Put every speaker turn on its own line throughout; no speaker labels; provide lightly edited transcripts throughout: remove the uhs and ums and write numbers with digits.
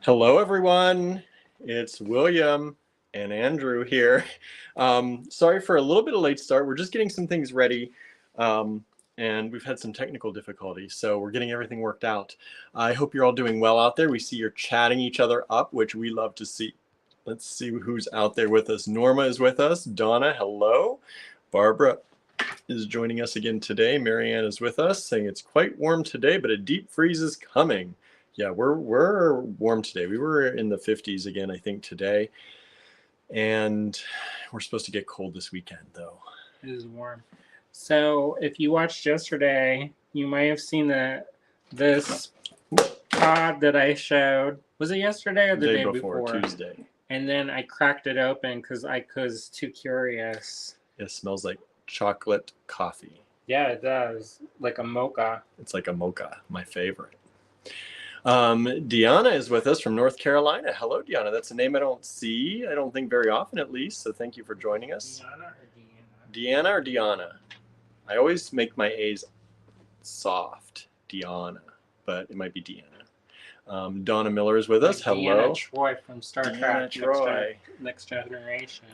Hello, everyone. It's William and Andrew here. Sorry for a little bit of late start. We're just getting some things ready, and we've had some technical difficulties, so we're getting everything worked out. I hope you're all doing well out there. We see you're chatting each other up, which we love to see. Let's see who's out there with us. Norma is with us. Donna, hello. Barbara is joining us again today. Marianne is with us, saying it's quite warm today, but a deep freeze is coming. Yeah, we're warm today. We were in the 50s again, I think, today. And we're supposed to get cold this weekend, though.
It is warm. So if you watched yesterday, you might have seen this pod that I showed. Was it yesterday or the day before?
Tuesday.
And then I cracked it open because I was too curious.
It smells like chocolate coffee.
Yeah, it does. Like a mocha.
It's like a mocha, my favorite. Deanna is with us from North Carolina. Hello, Deanna. That's a name I don't see, I don't think very often at least, so thank you for joining us.
Deanna or Deanna?
Deanna or Deanna? I always make my A's soft, Deanna, but it might be Deanna. Donna Miller is with us. Hello.
Deanna Troy from Star
Deanna
Trek
Troy.
Next Generation.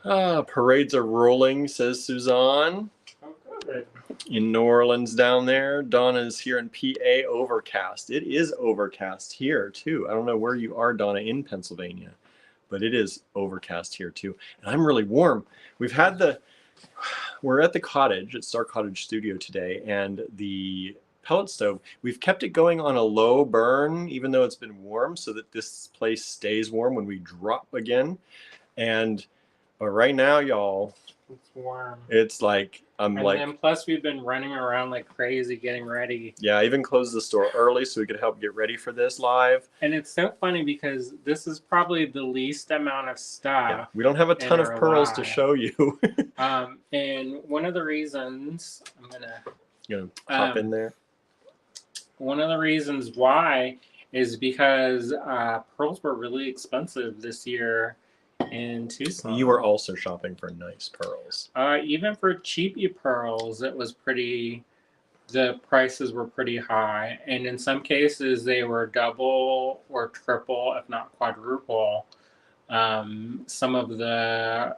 Parades are rolling, says Suzanne.
Oh, good.
In New Orleans down there. Donna is here in PA, overcast. It is overcast here too. I don't know where you are, Donna, in Pennsylvania, but it is overcast here too. And I'm really warm. We're at the cottage, at Star Cottage Studio today, and the pellet stove, we've kept it going on a low burn, even though it's been warm, so that this place stays warm when we drop again. But right now, y'all,
it's warm.
It's like,
and plus we've been running around like crazy getting ready.
Yeah, I even closed the store early so we could help get ready for this live.
And it's so funny because this is probably the least amount of stuff.
Yeah, we don't have a ton of pearls to show you.
And one of the reasons, I'm gonna
pop in there.
One of the reasons why is because pearls were really expensive this year in Tucson.
You were also shopping for nice pearls.
Even for cheapy pearls, the prices were pretty high. And in some cases, they were double or triple, if not quadruple, some of the,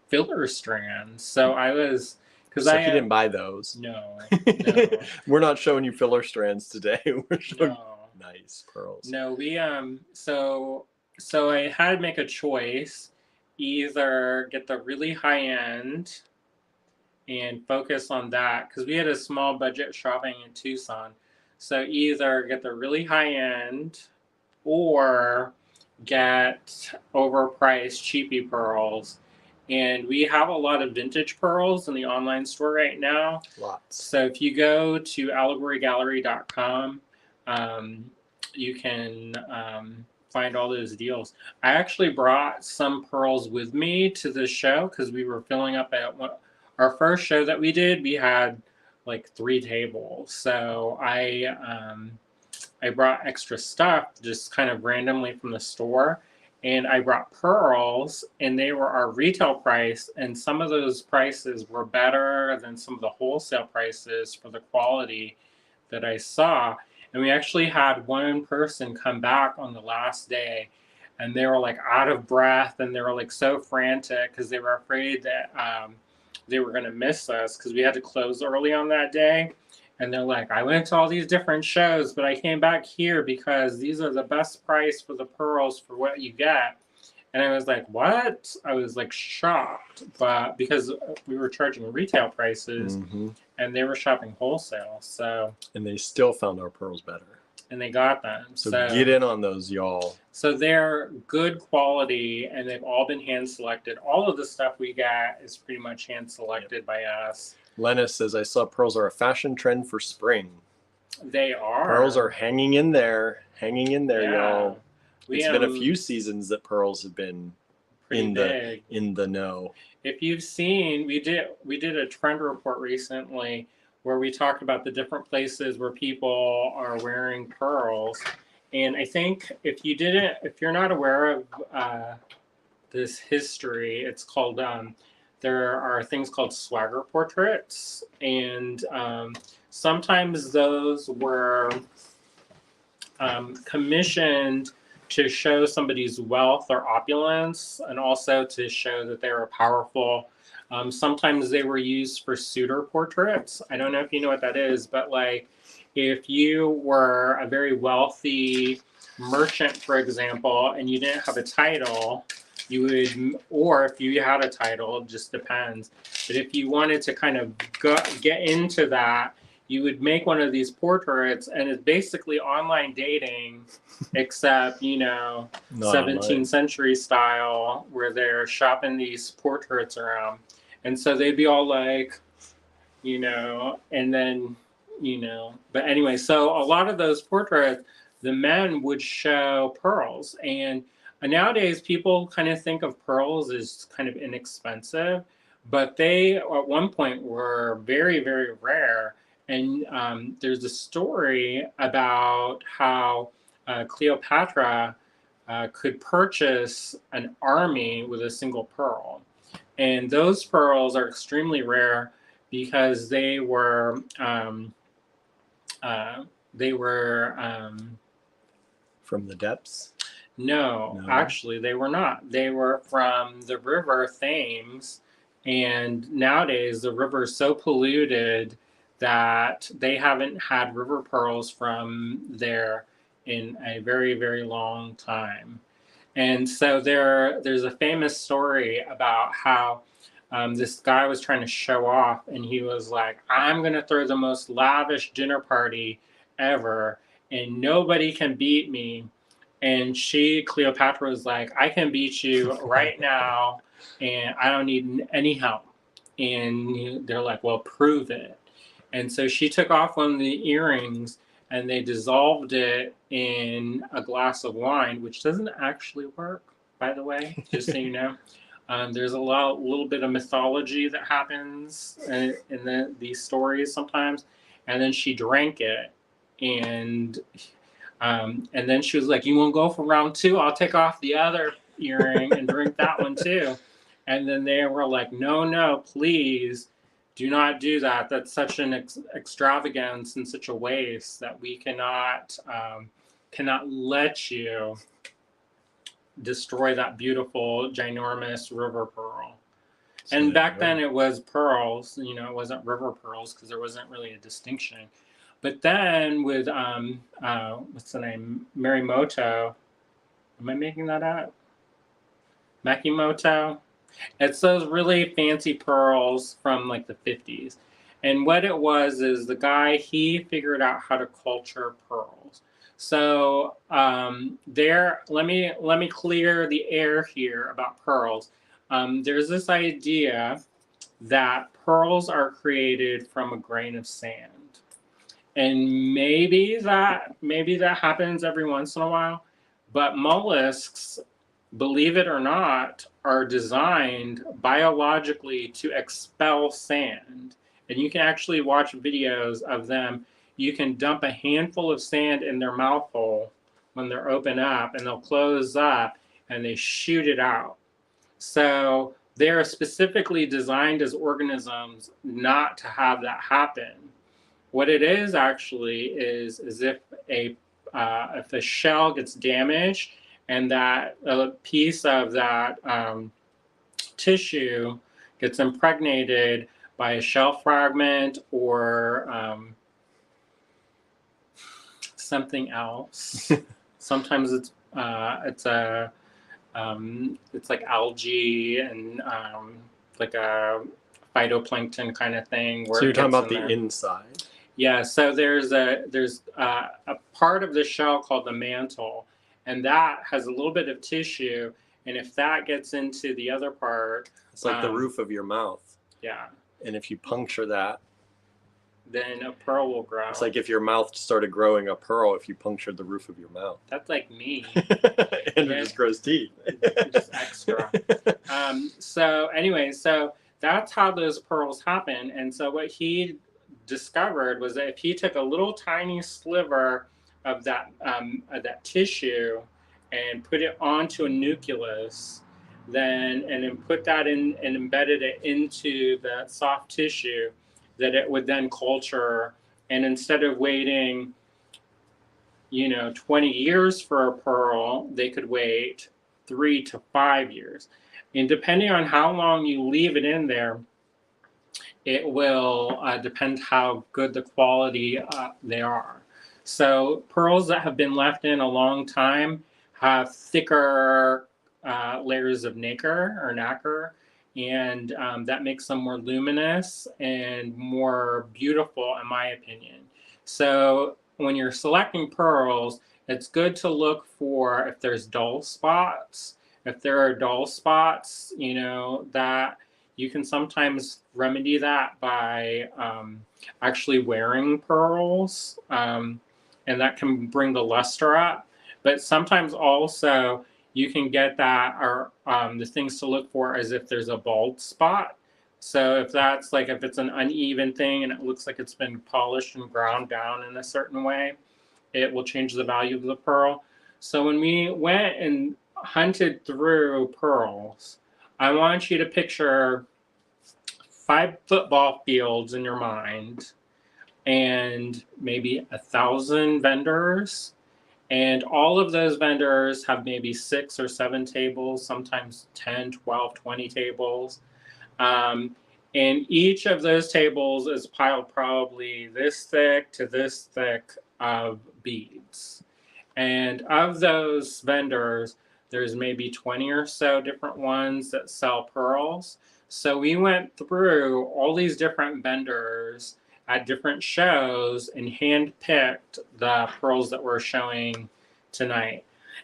filler strands. So
you didn't buy those.
No.
We're not showing you filler strands today. We're showing nice pearls.
No, So I had to make a choice, either get the really high end and focus on that, because we had a small budget shopping in Tucson. So either get the really high end or get overpriced cheapy pearls. And we have a lot of vintage pearls in the online store right now.
Lots.
So if you go to allegorygallery.com, you can find all those deals. I actually brought some pearls with me to the show because we were filling up at our first show that we did. We had like 3 tables, so I brought extra stuff just kind of randomly from the store, and I brought pearls, and they were our retail price, and some of those prices were better than some of the wholesale prices for the quality that I saw. And we actually had one person come back on the last day, and they were like out of breath, and they were like so frantic because they were afraid that they were going to miss us because we had to close early on that day. And they're like, I went to all these different shows, but I came back here because these are the best price for the pearls for what you get. And I was like, what? I was like shocked, but because we were charging retail prices, and they were shopping wholesale.
And they still found our pearls better.
And they got them.
So get in on those, y'all.
So they're good quality, and they've all been hand selected. All of the stuff we got is pretty much hand selected by us.
Lennis says, I saw pearls are a fashion trend for spring.
They are.
Pearls are hanging in there, y'all. It's been a few seasons that pearls have been in the know.
If you've seen, we did a trend report recently where we talked about the different places where people are wearing pearls. And I think if you're not aware of this history, it's called, there are things called swagger portraits. And sometimes those were commissioned to show somebody's wealth or opulence, and also to show that they were powerful. Sometimes they were used for suitor portraits. I don't know if you know what that is, but like if you were a very wealthy merchant, for example, and you didn't have a title, you would, or if you had a title, it just depends. But if you wanted to kind of get into that, you would make one of these portraits, and it's basically online dating, except, you know,
Not
17th
online.
century style, where they're shopping these portraits around. And so they'd be all like, you know, and then, you know, but anyway, so a lot of those portraits, the men would show pearls. And nowadays, people kind of think of pearls as kind of inexpensive, but they at one point were very, very rare. And there's a story about how Cleopatra could purchase an army with a single pearl. And those pearls are extremely rare because they were
From the depths?
no,
No.
actually they were not. They were from the river Thames, and nowadays the river is so polluted that they haven't had river pearls from there in a very, very long time. And so there's a famous story about how this guy was trying to show off, and he was like, I'm going to throw the most lavish dinner party ever, and nobody can beat me. And Cleopatra, was like, I can beat you right now, and I don't need any help. And they're like, well, prove it. And so she took off one of the earrings, and they dissolved it in a glass of wine, which doesn't actually work, by the way, just so you know. There's a little bit of mythology that happens in these stories sometimes. And then she drank it, and then she was like, "You won't go for round two? I'll take off the other earring and drink that one too." And then they were like, "No, no, please." Do not do that. That's such an extravagance and such a waste that we cannot let you destroy that beautiful, ginormous river pearl.
So
And back then it was pearls, you know, it wasn't river pearls because there wasn't really a distinction. But then with what's the name, Marimoto, am I making that up? Makimoto. It's those really fancy pearls from like the 50s. And what it was is the guy, he figured out how to culture pearls. So let me clear the air here about pearls. There's this idea that pearls are created from a grain of sand. And maybe that happens every once in a while, but mollusks, believe it or not, are designed biologically to expel sand. And you can actually watch videos of them. You can dump a handful of sand in their mouth hole when they're open up, and they'll close up and they shoot it out. So they're specifically designed as organisms not to have that happen. What it is actually is if a shell gets damaged, and that a piece of that tissue gets impregnated by a shell fragment or something else. Sometimes it's like algae and like a phytoplankton kind of thing.
So you're talking about the inside.
Yeah. So there's a part of the shell called the mantle, and that has a little bit of tissue. And if that gets into the other part,
it's like the roof of your mouth.
Yeah.
And if you puncture that,
then a pearl will grow.
It's like if your mouth started growing a pearl if you punctured the roof of your mouth.
That's like me.
And it just grows teeth.
Just extra. So anyway, so that's how those pearls happen. And so what he discovered was that if he took a little tiny sliver of that tissue and put it onto a nucleus, and then put that in and embedded it into the soft tissue, that it would then culture. And instead of waiting, 20 years for a pearl, they could wait 3 to 5 years. And depending on how long you leave it in there, it will depend how good the quality they are. So pearls that have been left in a long time have thicker layers of nacre, and that makes them more luminous and more beautiful, in my opinion. So when you're selecting pearls, it's good to look for if there's dull spots. If there are dull spots, that you can sometimes remedy that by actually wearing pearls, and that can bring the luster up. But sometimes also you can get that, or the things to look for is if there's a bald spot. So if that's like, if it's an uneven thing and it looks like it's been polished and ground down in a certain way, it will change the value of the pearl. So when we went and hunted through pearls, I want you to picture 5 football fields in your mind and maybe 1,000 vendors. And all of those vendors have maybe 6 or 7 tables, sometimes 10, 12, 20 tables. And each of those tables is piled probably this thick to this thick of beads. And of those vendors, there's maybe 20 or so different ones that sell pearls. So we went through all these different vendors at different shows and handpicked the pearls that we're showing tonight.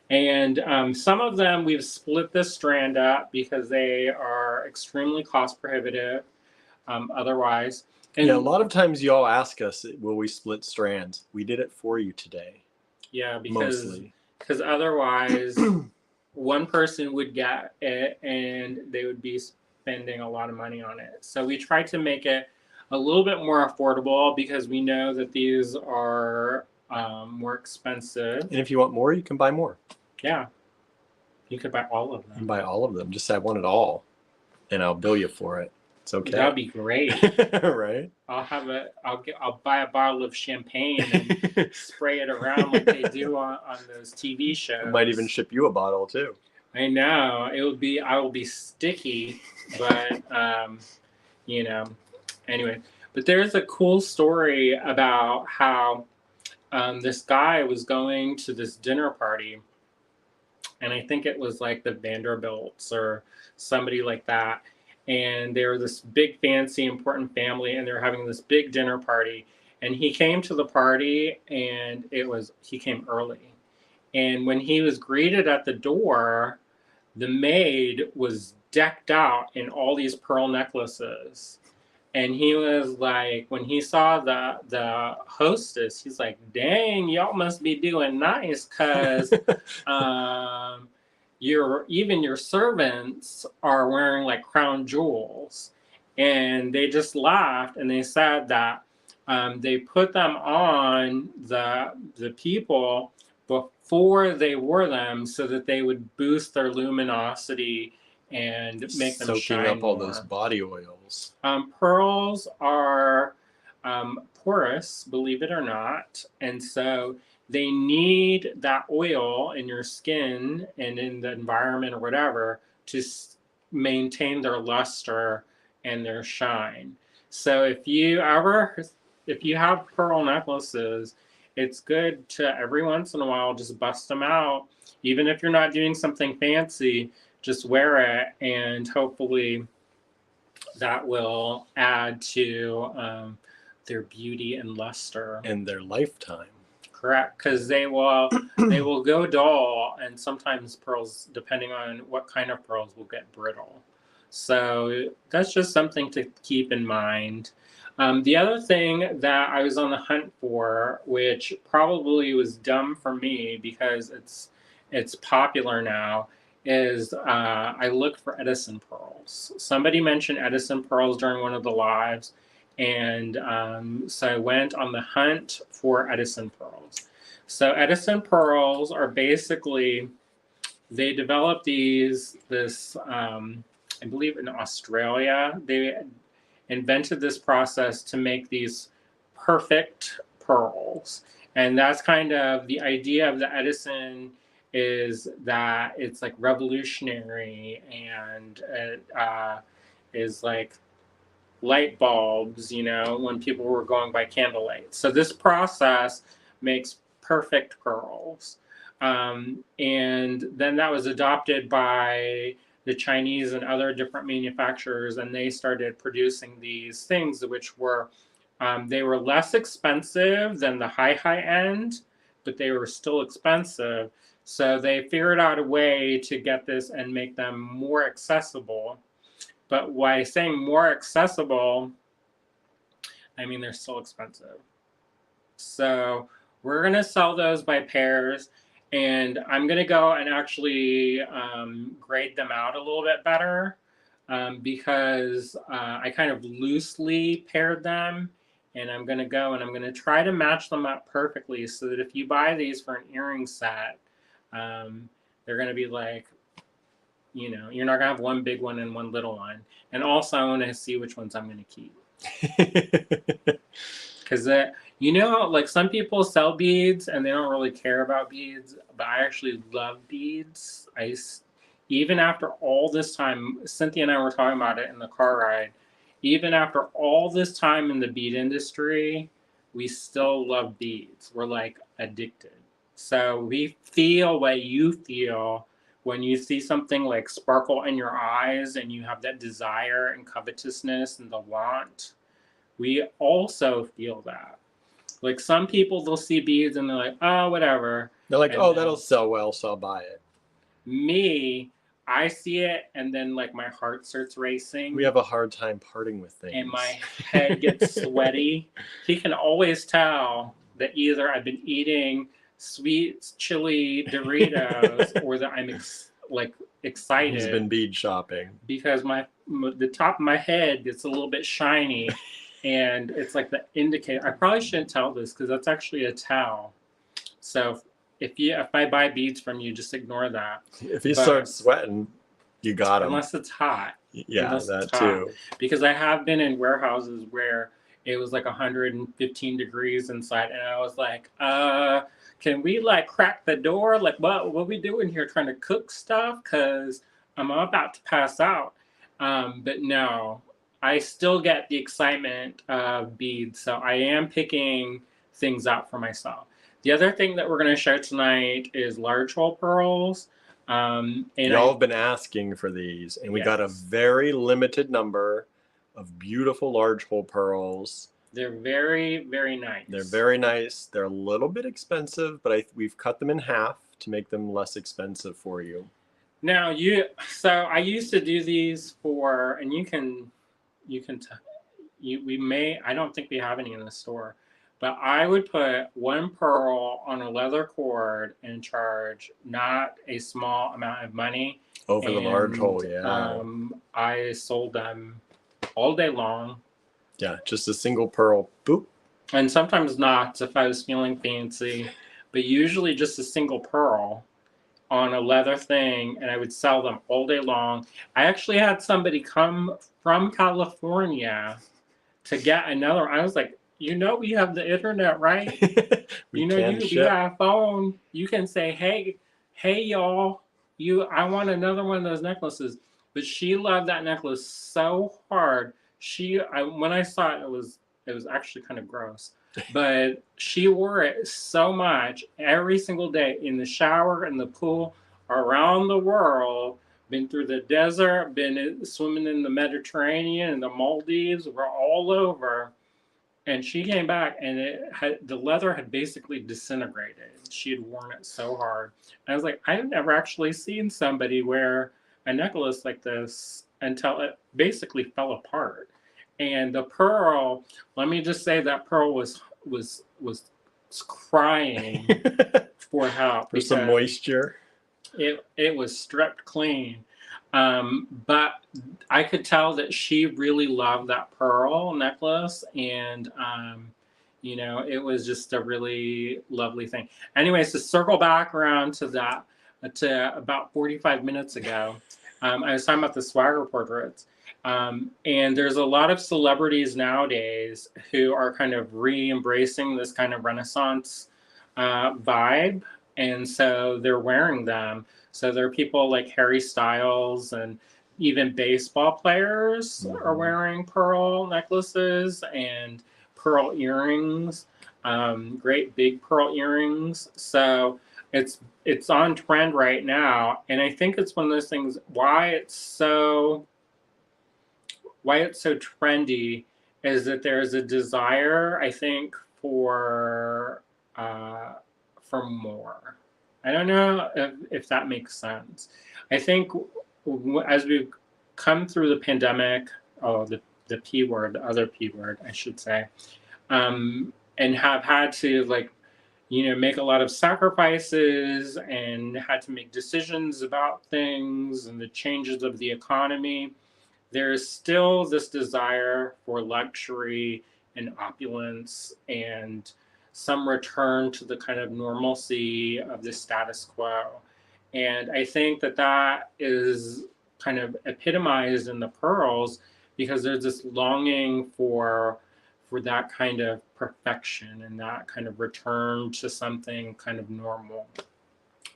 And some of them we've split the strand up because they are extremely cost prohibitive otherwise. And
yeah, a lot of times y'all ask us, will we split strands? We did it for you today.
Yeah, because otherwise one person would get it and they would be spending a lot of money on it. So we tried to make it a little bit more affordable because we know that these are more expensive.
And if you want more, you can buy more.
Yeah, you could buy all of them.
You can buy all of them. Just say I want it all, and I'll bill you for it. It's okay.
That'd be great.
Right?
I'll buy a bottle of champagne and spray it around like they do on those TV shows.
I might even ship you a bottle too.
I know. I will be sticky, but anyway. But there's a cool story about how this guy was going to this dinner party, and I think it was like the Vanderbilts or somebody like that. And they were this big, fancy, important family, and they were having this big dinner party. And he came to the party, and he came early. And when he was greeted at the door, the maid was decked out in all these pearl necklaces. And he was like, when he saw the hostess, he's like, dang, y'all must be doing nice, because your servants are wearing like crown jewels. And they just laughed, and they said that they put them on the people before they wore them so that they would boost their luminosity and make them
soaking
shine
up all
more.
those body oils.
Pearls are porous, believe it or not, and so they need that oil in your skin and in the environment or whatever to maintain their luster and their shine. So if you have pearl necklaces, it's good to every once in a while just bust them out. Even if you're not doing something fancy, just wear it, and hopefully that will add to their beauty and luster.
And their lifetime.
Correct, because they will go dull, and sometimes pearls, depending on what kind of pearls, will get brittle. So that's just something to keep in mind. The other thing that I was on the hunt for, which probably was dumb for me because it's popular now, is I looked for Edison pearls. Somebody mentioned Edison pearls during one of the lives, and so I went on the hunt for Edison pearls. So Edison pearls are basically, they developed this I believe in Australia. They invented this process to make these perfect pearls. And that's kind of the idea of the Edison, is that it's like revolutionary, and it is like light bulbs, when people were going by candlelight. So this process makes perfect pearls. And then that was adopted by the Chinese and other different manufacturers, and they started producing these things, which were, they were less expensive than the high end, but they were still expensive. So they figured out a way to get this and make them more accessible. But by saying more accessible, I mean they're still expensive. So we're going to sell those by pairs, and I'm going to go and actually grade them out a little bit better, because I kind of loosely paired them, and I'm going to go and I'm going to try to match them up perfectly so that if you buy these for an earring set, they're going to be like, you're not going to have one big one and one little one. And also I want to see which ones I'm going to keep. Because like some people sell beads and they don't really care about beads, but I actually love beads. Even after all this time, Cynthia and I were talking about it in the car ride, even after all this time in the bead industry, we still love beads. We're like addicted. So we feel what you feel when you see something like sparkle in your eyes and you have that desire and covetousness and the want. We also feel that. Like some people, they'll see beads and they're like, oh, whatever.
They're like,
and
oh, that'll sell well, so I'll buy it.
Me, I see it and then like my heart starts racing.
We have a hard time parting with things.
And my head gets sweaty. He can always tell that either I've been eating sweet chili Doritos or that I'm excited.
He's been bead shopping.
Because the top of my head gets a little bit shiny, and it's like the indicator. I probably shouldn't tell this because that's actually a towel. So if I buy beads from you, just ignore that.
If you start sweating, you got them.
Unless it's hot.
Yeah, that too.
Because I have been in warehouses where it was like 115 degrees inside, and I was like, can we like crack the door? Like, what we doing here? Trying to cook stuff? Because I'm about to pass out. But no, I still get the excitement of beads. So I am picking things out for myself. The other thing that we're going to show tonight is large hole pearls. And
y'all have been asking for these, and we got a very limited number of beautiful large hole pearls.
They're very, very nice.
They're very nice. They're a little bit expensive, but we've cut them in half to make them less expensive for you.
Now so I used to do these for, and I don't think we have any in the store, but I would put one pearl on a leather cord and charge not a small amount of money.
Oh, for the large hole, yeah.
I sold them all day long.
Yeah, just a single pearl, boop.
And sometimes knots if I was feeling fancy, but usually just a single pearl on a leather thing, and I would sell them all day long. I actually had somebody come from California to get another. I was like, we have the internet, right? you have a phone. You can say, hey, y'all, I want another one of those necklaces. But she loved that necklace so hard. When I saw it, it was actually kind of gross. But she wore it so much every single day in the shower, in the pool, around the world. Been through the desert, been swimming in the Mediterranean and the Maldives. We're all over. And she came back, and the leather had basically disintegrated. She had worn it so hard. And I was like, I've never actually seen somebody wear a necklace like this until it basically fell apart. And the pearl, let me just say that pearl was crying for help.
For some moisture.
It was stripped clean. But I could tell that she really loved that pearl necklace, and it was just a really lovely thing. Anyways, to circle back around to that, to about 45 minutes ago, I was talking about the swagger portraits. And there's a lot of celebrities nowadays who are kind of re-embracing this kind of Renaissance vibe, and so they're wearing them. So there are people like Harry Styles, and even baseball players are wearing pearl necklaces and pearl earrings, great big pearl earrings. So it's on trend right now, and I think it's one of those things. Why it's so trendy is that there's a desire, I think, uh, for more. I don't know if that makes sense. I think as we've come through the pandemic, oh, the P word, the other P word, I should say, and have had to, like, make a lot of sacrifices and had to make decisions about things and the changes of the economy, there's still this desire for luxury and opulence and some return to the kind of normalcy of the status quo. And I think that is kind of epitomized in the pearls, because there's this longing for that kind of perfection and that kind of return to something kind of normal,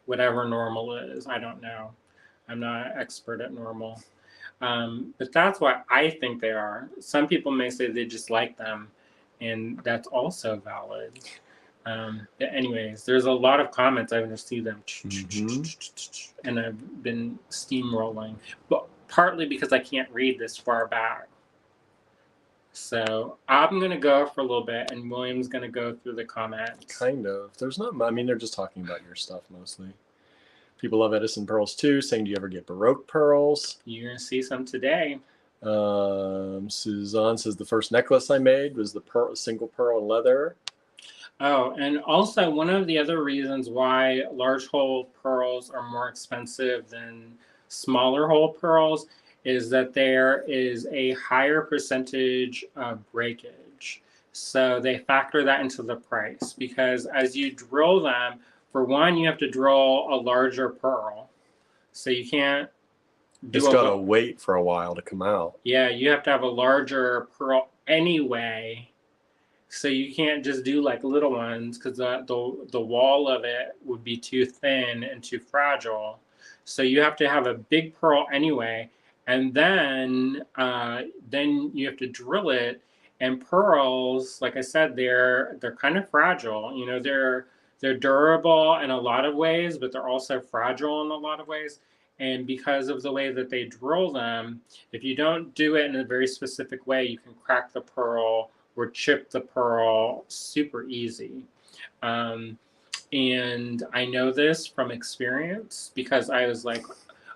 whatever normal is. I don't know. I'm not an expert at normal. But that's what I think they are. Some people may say they just like them, and that's also valid. But anyways, there's a lot of comments. I want to see them, and I've been steamrolling, but partly because I can't read this far back. So I'm gonna go for a little bit, and William's gonna go through the comments.
Kind of. There's not. I mean, they're just talking about your stuff mostly. People love Edison pearls too, saying, do you ever get Baroque pearls?
You're going to see some today.
Suzanne says, the first necklace I made was the single pearl and leather.
Oh, and also one of the other reasons why large hole pearls are more expensive than smaller hole pearls is that there is a higher percentage of breakage. So they factor that into the price, because as you drill them, for one, you have to drill a larger pearl. So you can't do
It's got to wait for a while to come out.
Yeah, you have to have a larger pearl anyway. So you can't just do like little ones, because the wall of it would be too thin and too fragile. So you have to have a big pearl anyway, and then you have to drill it. And pearls, like I said, they're kind of fragile. They're durable in a lot of ways, but they're also fragile in a lot of ways. And because of the way that they drill them, if you don't do it in a very specific way, you can crack the pearl or chip the pearl super easy. And I know this from experience, because I was like,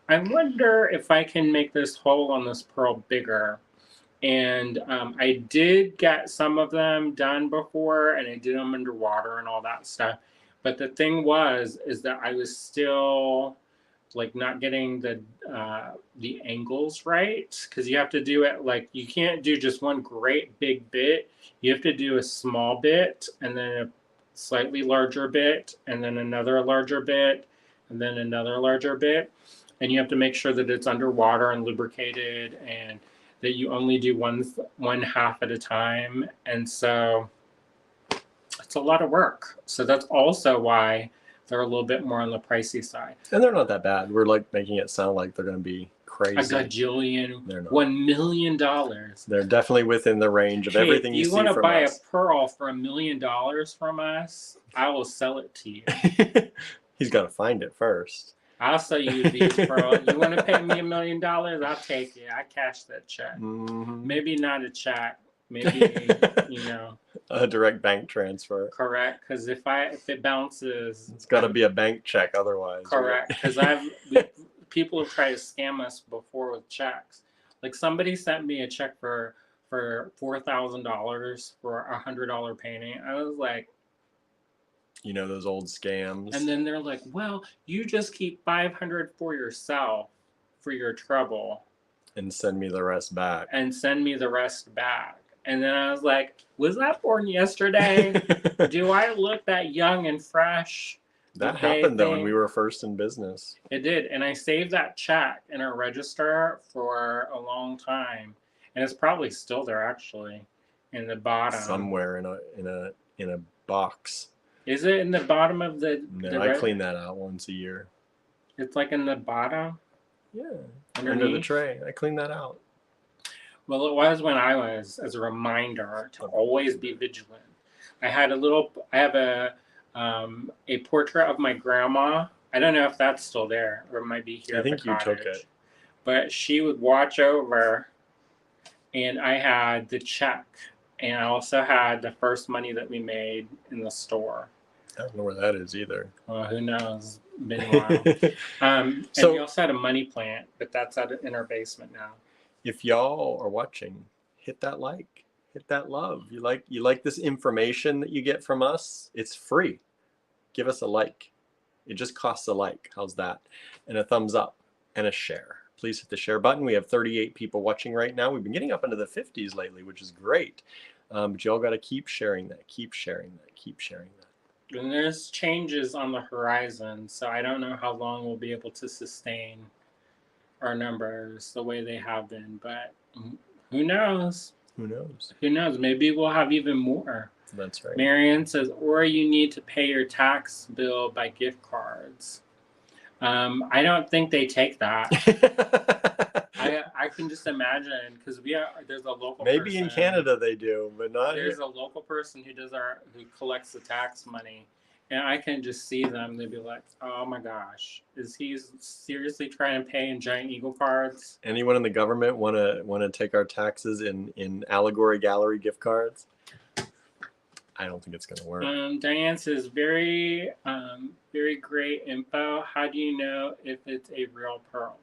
I wonder if I can make this hole on this pearl bigger. And I did get some of them done before, and I did them underwater and all that stuff. But the thing is that I was still like not getting the angles right, because you have to do it, like, you can't do just one great big bit. You have to do a small bit, and then a slightly larger bit, and then another larger bit, and then another larger bit. And you have to make sure that it's underwater and lubricated, and that you only do one half at a time. And so it's a lot of work. So that's also why they're a little bit more on the pricey side.
And they're not that bad. We're like making it sound like they're going to be crazy.
A gajillion, $1 million.
They're definitely within the range of everything you see from us.
If you want to buy a pearl for $1 million from us, I will sell it to you.
He's got to find it first.
I'll sell you these pearls. You want to pay me $1 million? I'll take it. I cash that check. Maybe not a check. Maybe,
a direct bank transfer.
Correct, because if it bounces,
it's got to be a bank check otherwise.
Correct, because people have tried to scam us before with checks. Like, somebody sent me a check for $4,000 for a $100 painting. I was like,
those old scams.
And then they're like, well, you just keep $500 for yourself for your trouble,
and send me the rest back.
And then I was like, was that born yesterday? Do I look that young and fresh?
That happened though when we were first in business.
It did, and I saved that check in a register for a long time, and it's probably still there, actually, in the bottom
somewhere in a box.
Is it in the bottom of the?
No, I clean that out once a year.
It's like in the bottom.
Yeah,
Underneath?
under the tray. I clean that out.
Well, it was when I was, as a reminder to always be vigilant. I have a portrait of my grandma. I don't know if that's still there or it might be here
I
at the
think you took
cottage.
it.
But she would watch over, and I had the check, and I also had the first money that we made in the store.
I don't know where that is either.
Well, who knows? Been a while. And
So-
we also had a money plant, but that's in our basement now.
If y'all are watching, hit that like, hit that love. You like this information that you get from us? It's free. Give us a like. It just costs a like. How's that? And a thumbs up and a share. Please hit the share button. We have 38 people watching right now. We've been getting up into the 50s lately, which is great. But y'all got to keep sharing that, keep sharing that, keep sharing that.
And there's changes on the horizon, so I don't know how long we'll be able to sustain our numbers the way they have been, but who knows?
Who knows?
Who knows? Maybe we'll have even more.
That's right.
Marion says, or you need to pay your tax bill by gift cards. I don't think they take that. I can just imagine because there's a local
Maybe
person,
in Canada they do, but not
there's
here.
a local person who collects the tax money, and I can just see them. They'd be like, "Oh my gosh, is he seriously trying to pay in giant eagle cards?"
Anyone in the government want to take our taxes in Allegory Gallery gift cards? I don't think it's going to work.
Diane says, very great info. How do you know if it's a real pearl?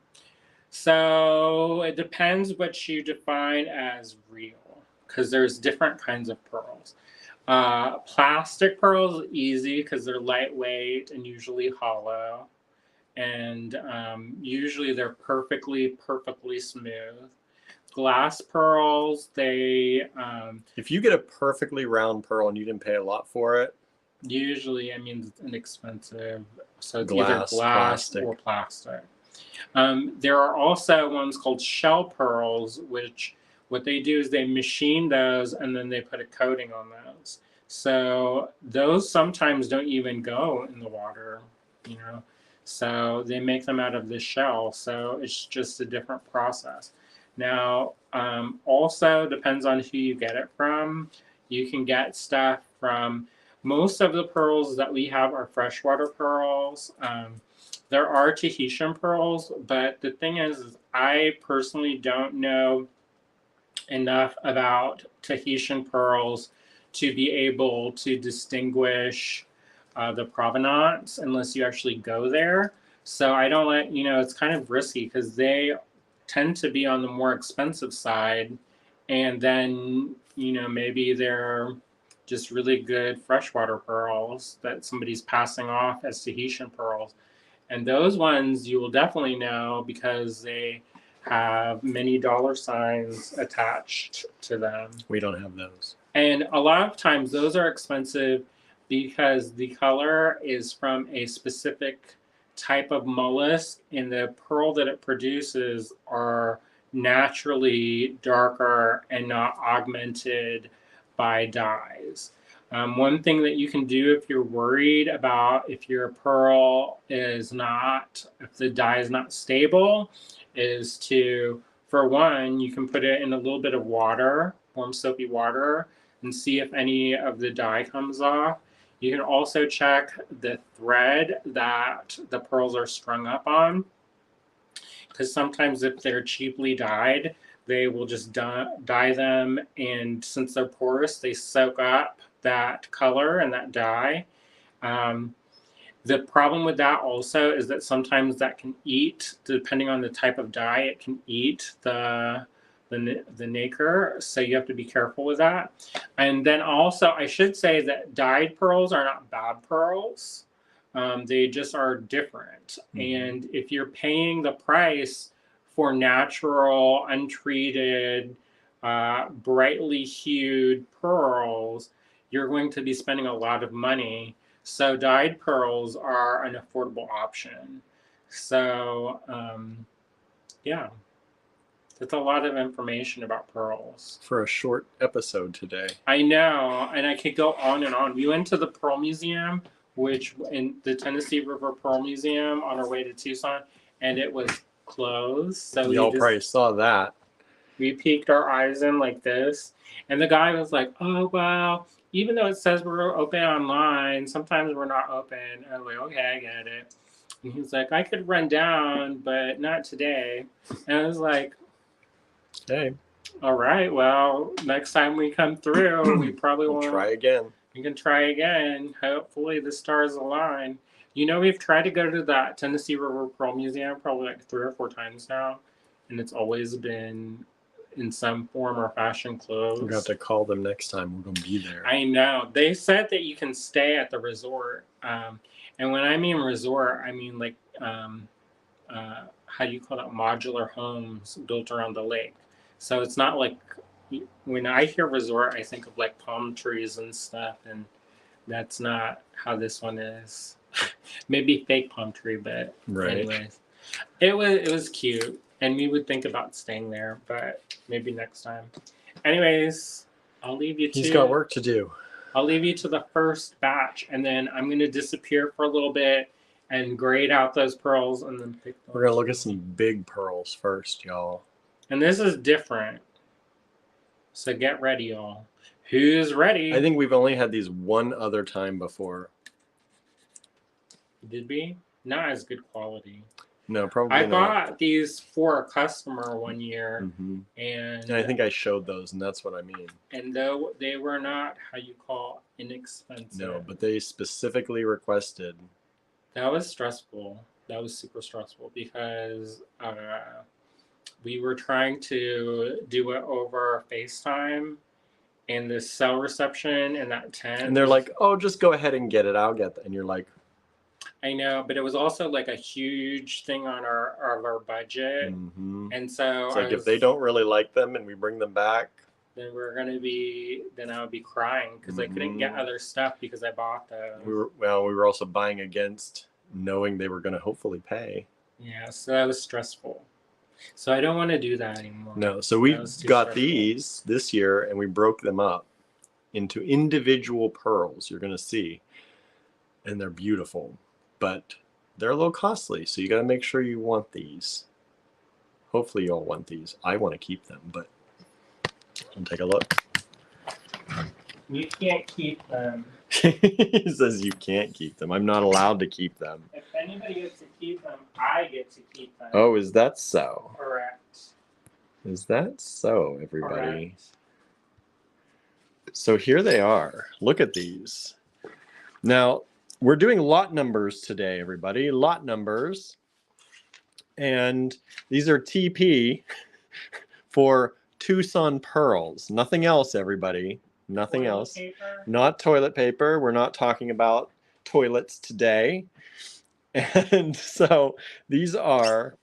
So it depends what you define as real, because there's different kinds of pearls. Plastic pearls are easy because they're lightweight and usually hollow, and usually they're perfectly smooth. Glass pearls,
if you get a perfectly round pearl and you didn't pay a lot for it,
usually, I mean, it's inexpensive, so it's
Glass,
either glass
plastic.
or plastic. There are also ones called shell pearls, which what they do is they machine those and then they put a coating on those. So those sometimes don't even go in the water, you know. So they make them out of the shell. So it's just a different process. Now, also depends on who you get it from. You can get stuff from, most of the pearls that we have are freshwater pearls. There are Tahitian pearls, but the thing is I personally don't know enough about Tahitian pearls to be able to distinguish the provenance unless you actually go there. So I don't it's kind of risky because they tend to be on the more expensive side, and then maybe they're just really good freshwater pearls that somebody's passing off as Tahitian pearls, and those ones you will definitely know because they have many dollar signs attached to them.
we don't have those.
And a lot of times those are expensive because the color is from a specific type of mollusk, and the pearl that it produces are naturally darker and not augmented by dyes. One thing that you can do if you're worried about if your pearl if the dye is not stable, is to, for one, you can put it in a little bit of water, warm soapy water, and see if any of the dye comes off. You can also check the thread that the pearls are strung up on, because sometimes if they're cheaply dyed, they will just dye them, and since they're porous, they soak up that color and that dye. The problem with that also is that sometimes that can eat, depending on the type of dye, it can eat the nacre, so you have to be careful with that. And then also, I should say that dyed pearls are not bad pearls. They just are different. And if you're paying the price for natural, untreated, brightly hued pearls, you're going to be spending a lot of money. So dyed pearls are an affordable option. So, yeah. That's a lot of information about pearls.
For a short episode today.
I know, and I could go on and on. We went to the Pearl Museum, which in the Tennessee River Pearl Museum on our way to Tucson, and it was closed. So
Y'all probably saw that.
we peeked our eyes in like this, and the guy was like, "Oh wow, even though it says we're open online, sometimes we're not open." And I was like, "Okay, I get it." And he was like, "I could run down, but not today." And I was like,
Hey,
"All right, well, next time we come through, we probably
we'll
won't."
try again.
We can try again. Hopefully the stars align. You know, we've tried to go to that Tennessee River Pearl Museum probably like 3 or 4 times now, and it's always been in some form or fashion closed.
We're going to have to call them next time. We're going to be there.
I know. They said that you can stay at the resort. And when I mean resort, I mean like, how do you call it? Modular homes built around the lake. So it's not like, when I hear resort, I think of like palm trees and stuff. And that's not how this one is. Maybe fake palm tree, but
Right.
anyways. It was cute. And we would think about staying there, but maybe next time. Anyways, I'll leave you to.
He's got work to do.
I'll leave you to the first batch, and then I'm going to disappear for a little bit and grade out those pearls and then pick them.
We're going to look at some big pearls first, y'all.
And this is different. So get ready, y'all. Who's ready?
I think we've only had these one other time before.
Did we? Not as good quality.
No, probably
I
not.
bought these for a customer one year,
Mm-hmm.
and
I think I showed those, and that's what I mean.
And though they were not how you call inexpensive.
No, but they specifically requested.
That was stressful. That was super stressful because we were trying to do it over FaceTime, and the cell reception in that tent.
And they're like, "Oh, just go ahead and get it. I'll get that." And you're like,
I know, but it was also like a huge thing on our budget,
mm-hmm.
And so
It's like if they don't really like them and we bring them back,
then I would be crying because I couldn't get other stuff because I bought those.
we were also buying against knowing they were going to hopefully pay.
Yeah, so that was stressful. So I don't want to do that anymore.
No, so we got
stressful.
these this year and we broke them up into individual pearls. You're going to see, and they're beautiful, but they're a little costly. So you got to make sure you want these. Hopefully you all want these. I want to keep them, but I'll take a look.
You can't keep them.
He says you can't keep them. I'm not allowed to keep them.
If anybody gets to keep them, I get to keep them.
Oh, is that so?
Correct.
Is that so, everybody?
Correct.
So here they are. Look at these. Now, we're doing lot numbers today, everybody. Lot numbers. And these are TP for Tucson pearls. Nothing else, everybody. Nothing
Toilet
else.
paper?
Not toilet paper. We're not talking about toilets today. And so these are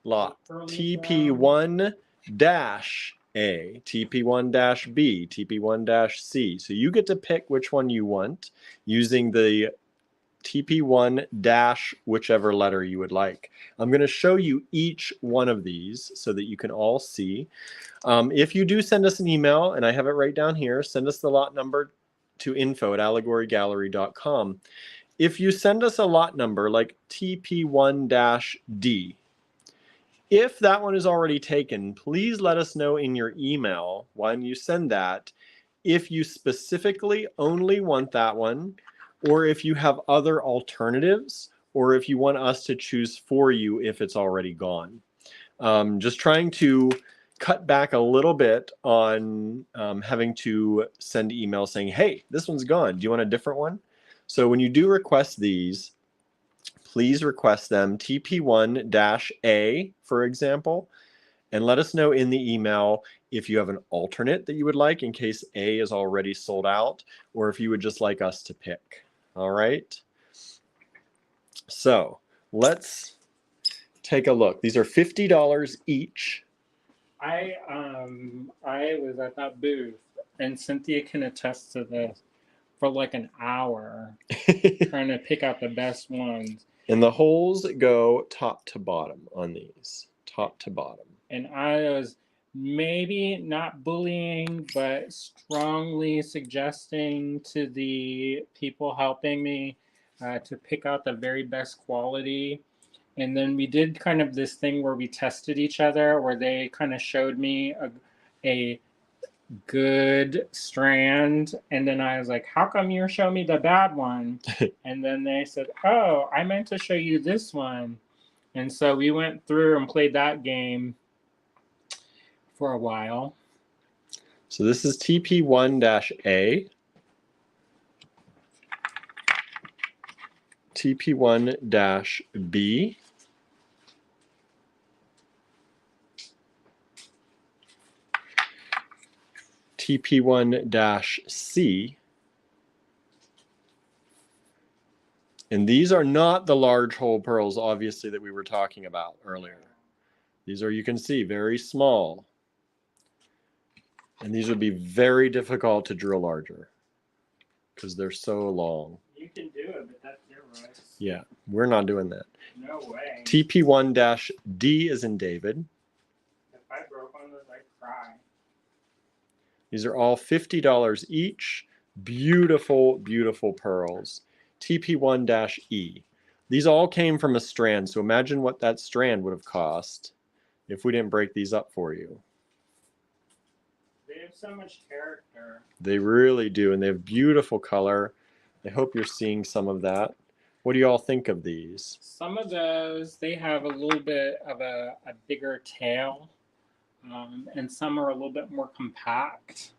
lot TP1-A, TP1-B, TP1-C. So you get to pick which one you want using the TP1- whichever letter you would like. I'm going to show you each one of these so that you can all see. If you do send us an email, and I have it right down here, send us the lot number to info@allegorygallery.com. If you send us a lot number like TP1-D, if that one is already taken, please let us know in your email when you send that if you specifically only want that one, or if you have other alternatives, or if you want us to choose for you if it's already gone. Just trying to cut back a little bit on having to send emails saying, hey, this one's gone. Do you want a different one? So when you do request these, please request them TP1-A, for example, and let us know in the email if you have an alternate that you would like in case A is already sold out, or if you would just like us to pick. All right. So let's take a look. These are $50 each.
I was at that booth, and Cynthia can attest to this, for like an hour trying to pick out the best ones.
And the holes go top to bottom on these. top to bottom.
And I was maybe not bullying, but strongly suggesting to the people helping me to pick out the very best quality. And then we did kind of this thing where we tested each other, where they kind of showed me a good strand, and then I was like, how come you're showing me the bad one? And then they said, oh, I meant to show you this one. And so we went through and played that game for a while.
So this is TP1-A, TP1-B, TP1-C, and these are not the large hole pearls, obviously, that we were talking about earlier. These are, you can see, very small. And these would be very difficult to drill larger because they're so long.
You can do it, but that's your risk.
Yeah, we're not doing that.
No way.
TP1-D is in David.
If I broke one of those, I'd cry.
These are all $50 each. Beautiful, beautiful pearls. TP1-E. These all came from a strand, so imagine what that strand would have cost if we didn't break these up for you.
They have so much character.
They really do, and they have beautiful color. I hope you're seeing some of that. What do you all think of these?
Some of those, they have a little bit of a bigger tail, and some are a little bit more compact.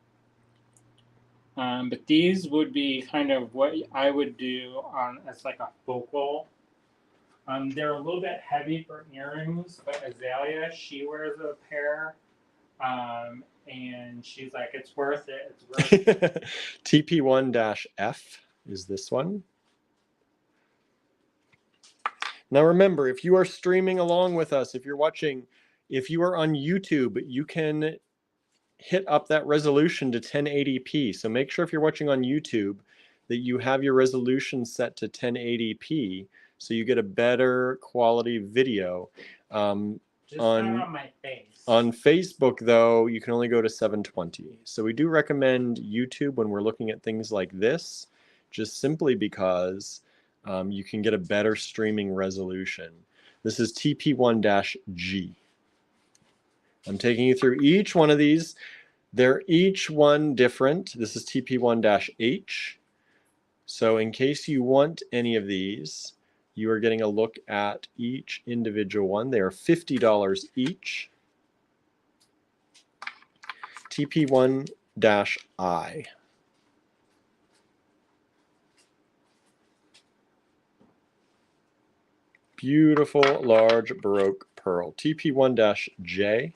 But these would be kind of what I would do as like a focal. They're a little bit heavy for earrings, but Azalea, she wears a pair, and she's like, it's worth it. It's worth it.
TP1-F is this one. Now remember, if you are streaming along with us, if you're watching, if you are on YouTube, you can hit up that resolution to 1080p. So make sure if you're watching on YouTube that you have your resolution set to 1080p so you get a better quality video.
Just not on my face.
On Facebook, though, you can only go to 720. So we do recommend YouTube when we're looking at things like this, just simply because you can get a better streaming resolution. This is TP1-G. I'm taking you through each one of these. They're each one different. This is TP1-H. So in case you want any of these, you are getting a look at each individual one. They are $50 each. TP1-I. Beautiful large Baroque pearl. TP1-J.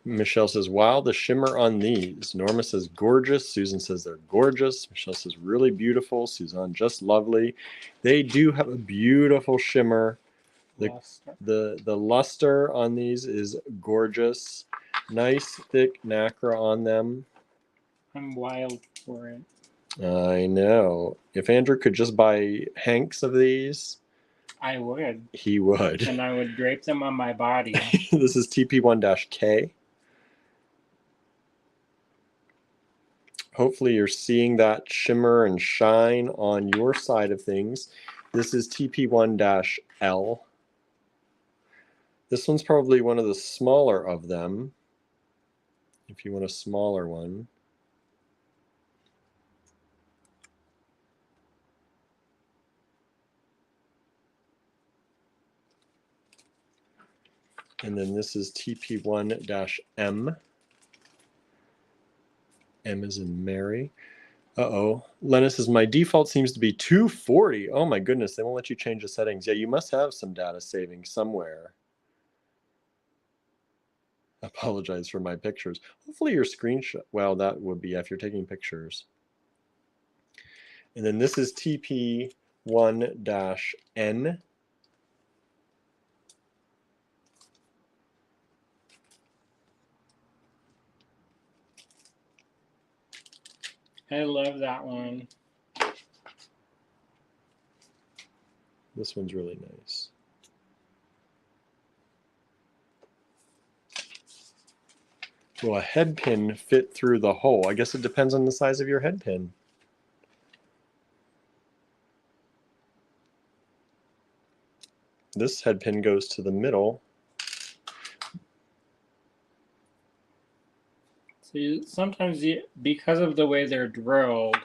Michelle says, wow, the shimmer on these. Norma says, gorgeous. Susan says, they're gorgeous. Michelle says, really beautiful. Suzanne, just lovely. They do have a beautiful shimmer. The luster on these is gorgeous. Nice, thick nacre on them.
I'm wild for it.
I know. If Andrew could just buy hanks of these,
I would.
He would.
And I would drape them on my body.
This is TP1-K. Hopefully you're seeing that shimmer and shine on your side of things. This is TP1-L. This one's probably one of the smaller of them, if you want a smaller one. And then this is TP1-M. M is in Mary. Uh-oh. Lena says, my default seems to be 240. Oh my goodness, they won't let you change the settings. Yeah, you must have some data saving somewhere. Apologize for my pictures. Hopefully your screenshot, well, that would be if you're taking pictures. And then this is TP1-N.
I love that one.
This one's really nice. Will a head pin fit through the hole? I guess it depends on the size of your head pin. This head pin goes to the middle.
So sometimes because of the way they're drilled,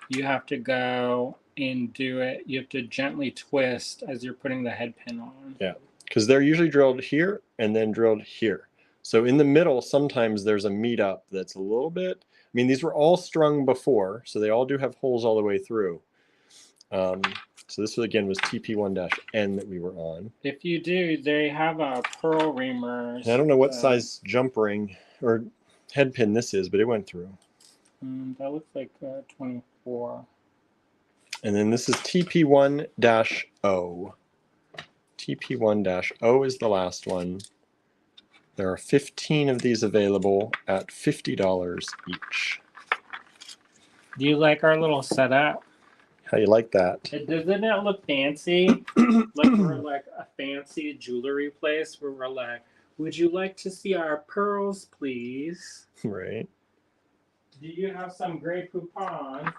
you have to go and do it. You have to gently twist as you're putting the head pin on.
Yeah, because they're usually drilled here and then drilled here. So in the middle, sometimes there's a meet up that's a little bit, I mean, these were all strung before, so they all do have holes all the way through. So this again was TP1-N that we were on.
If you do, they have a pearl reamers.
And I don't know what size jump ring or head pin this is, but it went through.
That looks like 24.
And then this is TP1-O. TP1-O is the last one. There are 15 of these available at $50 each.
Do you like our little setup?
How you like that?
Doesn't it look fancy? Like we're like a fancy jewelry place where we're like, would you like to see our pearls, please?
Right.
Do you have some Grey Poupon?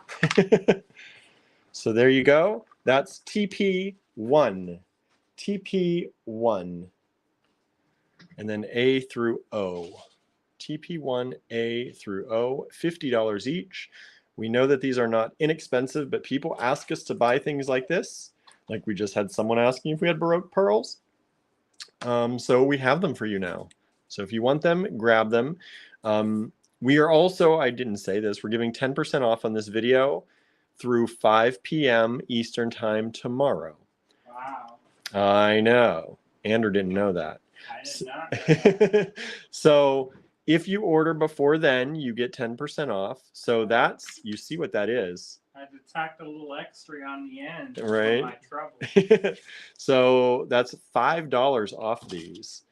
So there you go. That's TP1. TP1. And then A through O. TP1, A through O, $50 each. We know that these are not inexpensive, but people ask us to buy things like this. Like we just had someone asking if we had Baroque pearls. So we have them for you now. So if you want them, grab them. We are also, I didn't say this, we're giving 10% off on this video through 5 p.m. Eastern time tomorrow.
Wow.
I know. Andrew didn't know that.
I did not know that.
So if you order before then, you get 10% off. So that's, you see what that is.
I had to tack a little extra on the end
Right.
for my trouble.
So that's $5 off these.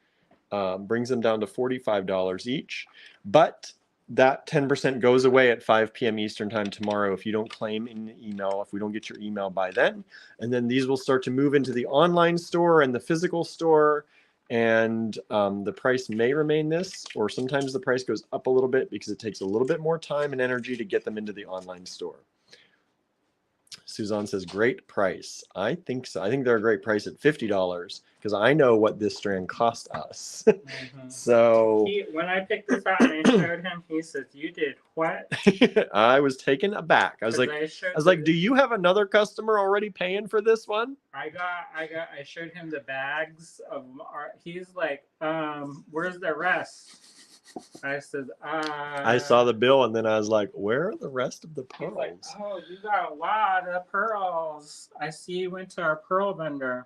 Brings them down to $45 each. But that 10% goes away at 5 p.m. Eastern time tomorrow if you don't claim in the email, if we don't get your email by then. And then these will start to move into the online store and the physical store. And the price may remain this, or sometimes the price goes up a little bit because it takes a little bit more time and energy to get them into the online store. Suzanne says, great price. I think so. I think they're a great price at $50 because I know what this strand cost us.
Mm-hmm.
So
When I picked this out and I showed him, he says, "You did what?"
I was taken aback. I was like, do you have another customer already paying for this one?
I showed him the bags of he's like, where's the rest? I said,
I saw the bill and then I was like, where are the rest of the pearls?
He's like, oh, you got a lot of pearls. I see you went to our pearl vendor.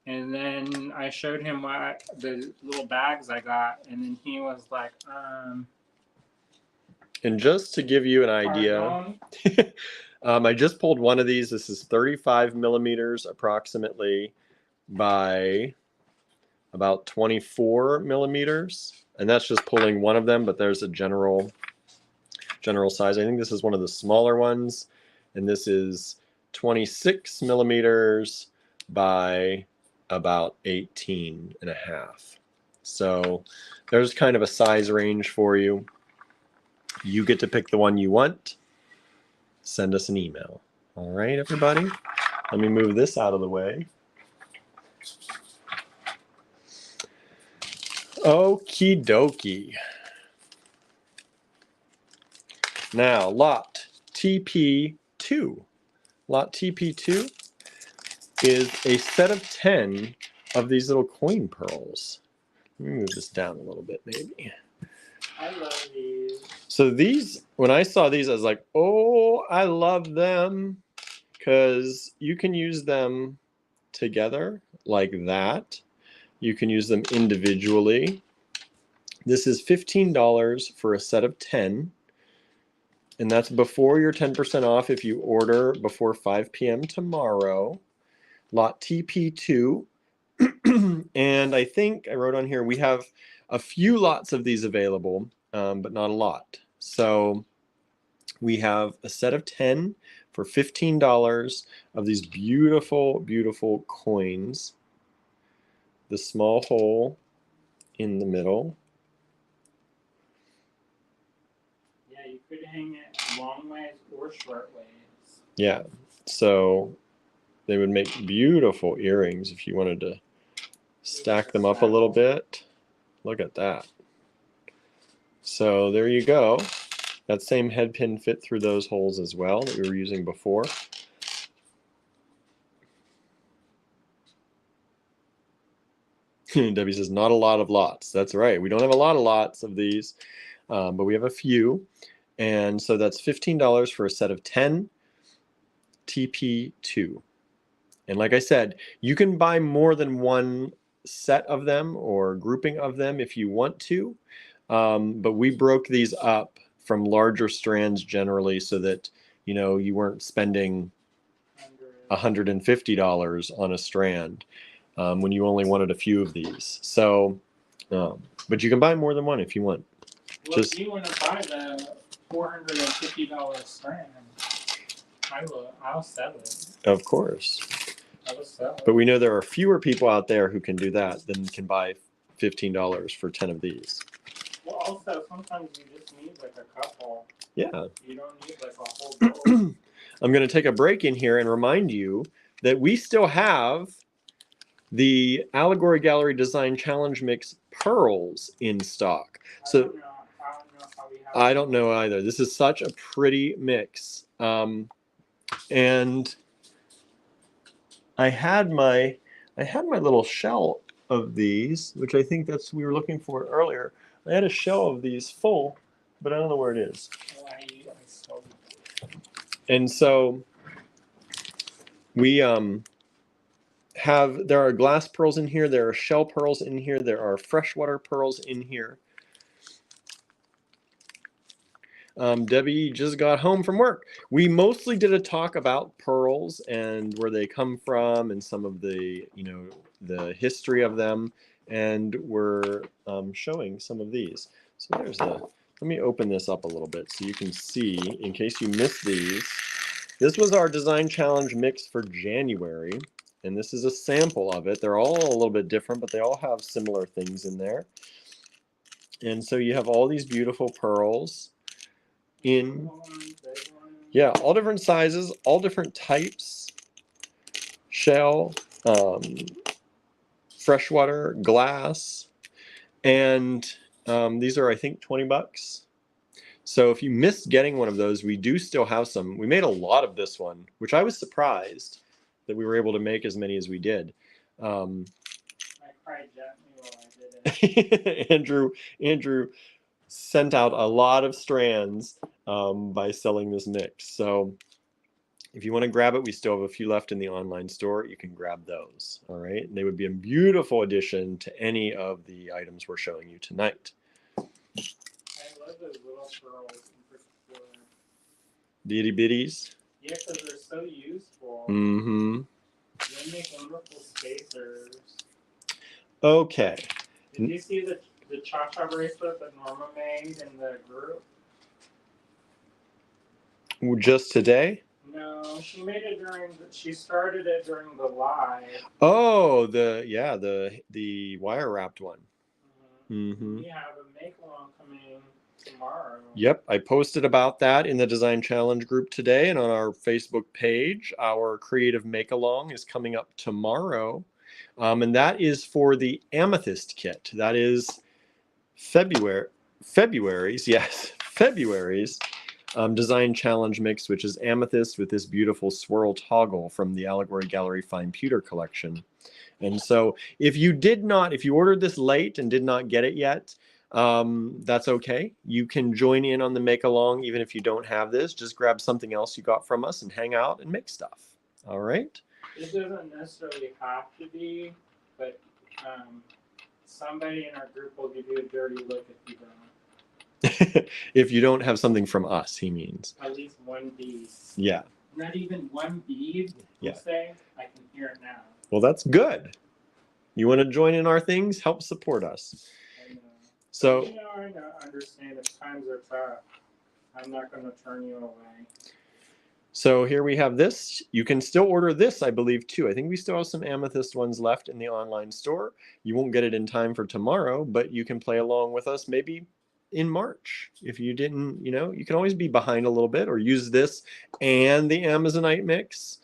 And then I showed him what the little bags I got, and then he was like,
And just to give you an idea, I just pulled one of these. This is 35 millimeters approximately by about 24 millimeters. And that's just pulling one of them, but there's a general size. I think this is one of the smaller ones. And this is 26 millimeters by about 18 and a half. So there's kind of a size range for you. You get to pick the one you want. Send us an email. All right, everybody. Let me move this out of the way. Okie dokie. Now, lot TP2. Lot TP2 is a set of 10 of these little coin pearls. Let me move this down a little bit, maybe.
I love these.
So these, when I saw these, I was like, oh, I love them, because you can use them together like that. You can use them individually. This is $15 for a set of 10. And that's before your 10% off if you order before 5 p.m. tomorrow. Lot TP2. And I think I wrote on here, we have a few lots of these available, but not a lot. So we have a set of 10 for $15 of these beautiful, beautiful coins. The small hole in the middle.
Yeah, you could hang it long ways or short ways.
Yeah, so they would make beautiful earrings if you wanted to stack them up a little bit. Look at that. So there you go. That same head pin fit through those holes as well that we were using before. Debbie says, not a lot of lots. That's right. We don't have a lot of lots of these, but we have a few. And so that's $15 for a set of 10 TP2. And like I said, you can buy more than one set of them or grouping of them if you want to. But we broke these up from larger strands generally so that, you know, you weren't spending $150 on a strand when you only wanted a few of these. So, but you can buy more than one if you want.
Well, if you want to buy the $450 strand, I'll sell it.
Of course.
I will sell it.
But we know there are fewer people out there who can do that than can buy $15 for 10 of these.
Well, also, sometimes you just need like a couple.
Yeah.
You don't need like a whole bowl.
I'm going to take a break in here and remind you that we still have the Allegory Gallery Design Challenge Mix pearls in stock. So I don't know either. This is such a pretty mix. And I had my little shell of these, which I think that's we were looking for earlier. I had a shell of these full, but I don't know where it is. And so we there are glass pearls in here, there are shell pearls in here, there are freshwater pearls in here. Debbie just got home from work. We mostly did a talk about pearls and where they come from and some of the, you know, the history of them. And we're showing some of these. So there's let me open this up a little bit so you can see, in case you missed these. This was our design challenge mix for January. And this is a sample of it. They're all a little bit different, but they all have similar things in there. And so you have all these beautiful pearls in, yeah, all different sizes, all different types, shell, freshwater, glass, and these are, I think, 20 bucks. So if you missed getting one of those, we do still have some. We made a lot of this one, which I was surprised that we were able to make as many as we did.
I cried gently while I did it.
Andrew sent out a lot of strands by selling this mix. So if you want to grab it, we still have a few left in the online store. You can grab those. All right. And they would be a beautiful addition to any of the items we're showing you tonight.
I love those little pearls in particular.
The itty bitties.
Yeah, because they're so useful.
Mm-hmm.
They make wonderful spacers.
Okay.
Did you see the cha-cha bracelet that Norma made in the group?
Just today?
No, she made it she started it during the live.
Oh, the wire wrapped one. Mm-hmm.
We have a make-along coming tomorrow.
Yep, I posted about that in the Design Challenge group today and on our Facebook page. Our creative make-along is coming up tomorrow. And that is for the Amethyst kit. That is February's Design Challenge mix, which is Amethyst with this beautiful swirl toggle from the Allegory Gallery Fine Pewter collection. And so if you ordered this late and did not get it yet, that's okay. You can join in on the make along even if you don't have this. Just grab something else you got from us and hang out and make stuff. All right?
It doesn't necessarily have to be, but somebody in our group will give you a dirty look if you don't.
If you don't have something from us, he means.
At least one bead.
Yeah.
Not even one bead,
yeah.
Say? I can hear it now.
Well, that's good. You want to join in our things? Help support us.
I know.
So,
I understand if times are tough. I'm not going to turn you away.
So here we have this. You can still order this, I believe, too. I think we still have some amethyst ones left in the online store. You won't get it in time for tomorrow, but you can play along with us maybe in March. If you didn't, you can always be behind a little bit or use this and the Amazonite mix.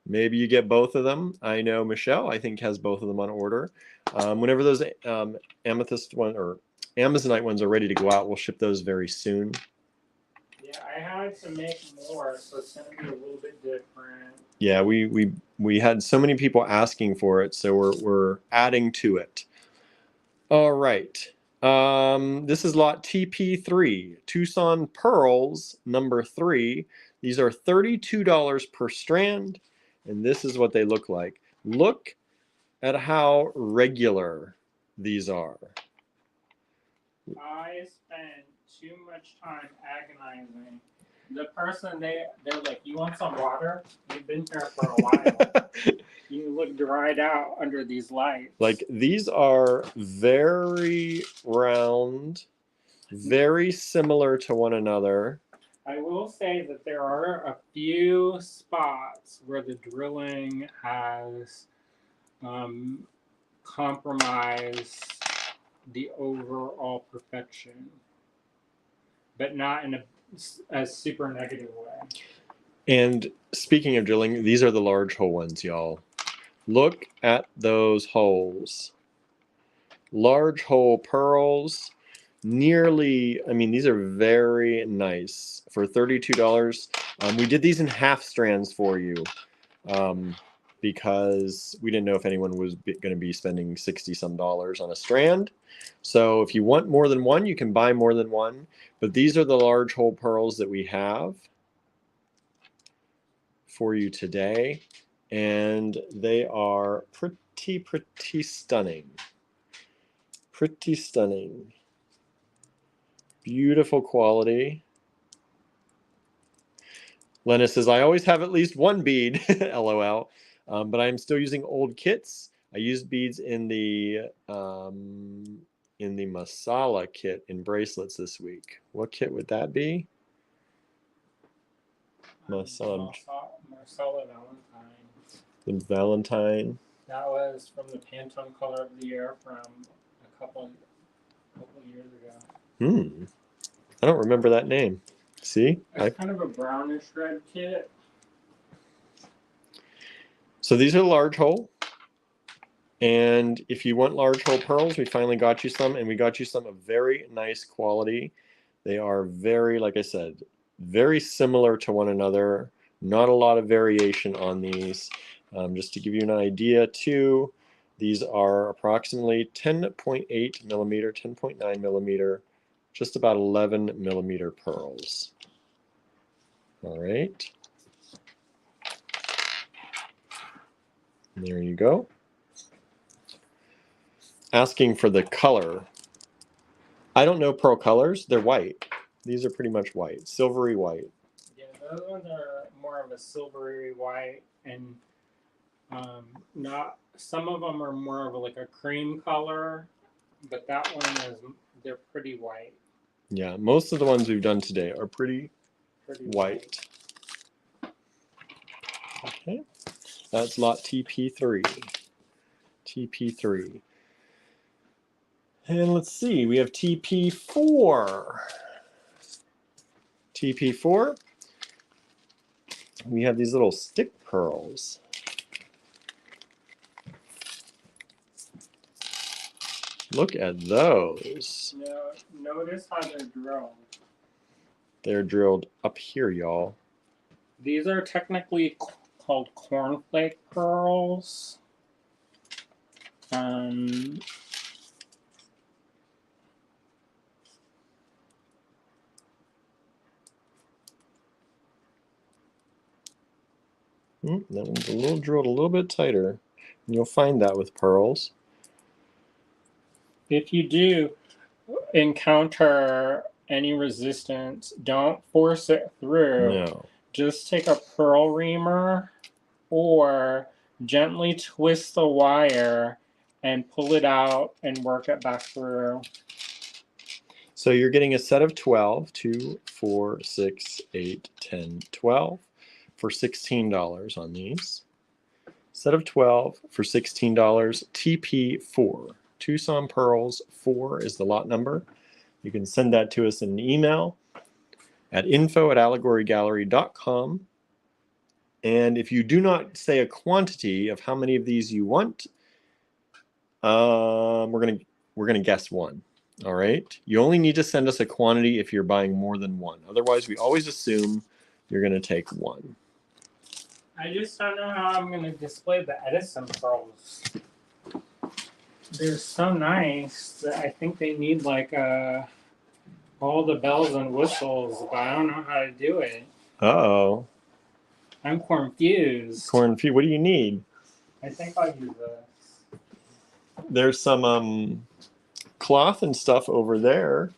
Maybe you get both of them. I know Michelle, I think, has both of them on order. Whenever those amethyst one or Amazonite ones are ready to go out, we'll ship those very soon.
Yeah, I had to make more, so it's going to be a little bit different.
Yeah, we had so many people asking for it, so we're adding to it. All right. This is lot TP3, Tucson Pearls, number 3. These are $32 per strand, and this is what they look like. Look at how regular these are.
I spent too much time agonizing. The person, they're like, you want some water? You've been here for a while. You look dried out under these lights.
Like, these are very round, very similar to one another.
I will say that there are a few spots where the drilling has compromised the overall perfection, but not in a super negative way.
And speaking of drilling, these are the large hole ones, y'all. Look at those holes. Large hole pearls. Nearly, I mean, these are very nice for $32. We did these in half strands for you because we didn't know if anyone was going to be spending $60-some on a strand. So if you want more than one, you can buy more than one. But these are the large hole pearls that we have for you today. And they are pretty stunning. Pretty stunning. Beautiful quality. Lena says, I always have at least one bead, LOL. But I'm still using old kits. I used beads in the masala kit in bracelets this week. What kit would that be?
Marcella Valentine.
The Valentine.
That was from the Pantone Color of the Year from a couple years ago.
I don't remember that name. See?
It's kind of a brownish red kit.
So these are large hole. And if you want large hole pearls, we finally got you some, and we got you some of very nice quality. They are very, like I said, very similar to one another. Not a lot of variation on these. Just to give you an idea too, these are approximately 10.8 millimeter, 10.9 millimeter, just about 11 millimeter pearls. All right. And there you go. Asking for the color. I don't know pearl colors. They're white. These are pretty much white, silvery white.
Yeah, those ones are more of a silvery white, and not. Some of them are more of like a cream color, but that one they're pretty white.
Yeah, most of the ones we've done today are pretty white. Okay, that's lot TP3. TP3. And let's see, we have TP4. TP4, we have these little stick pearls. Look at those.
Now, notice how they're drilled.
They're drilled up here, y'all.
These are technically called cornflake pearls.
That one's drilled a little bit tighter. And you'll find that with pearls.
If you do encounter any resistance, don't force it through.
No.
Just take a pearl reamer or gently twist the wire and pull it out and work it back through.
So you're getting a set of 12, 2, 4, 6, 8, 10, 12. for $16 on these. Set of 12 for $16. TP4. Tucson Pearls 4 is the lot number. You can send that to us in an email at info@allegorygallery.com. And if you do not say a quantity of how many of these you want, we're gonna guess one. All right. You only need to send us a quantity if you're buying more than one. Otherwise, we always assume you're gonna take one.
I just don't know how I'm gonna display the Edison pearls. They're so nice that I think they need like all the bells and whistles, but I don't know how to do it.
Uh-oh.
I'm confused.
Cornfeed, what do you need?
I think I'll use this.
There's some cloth and stuff over there.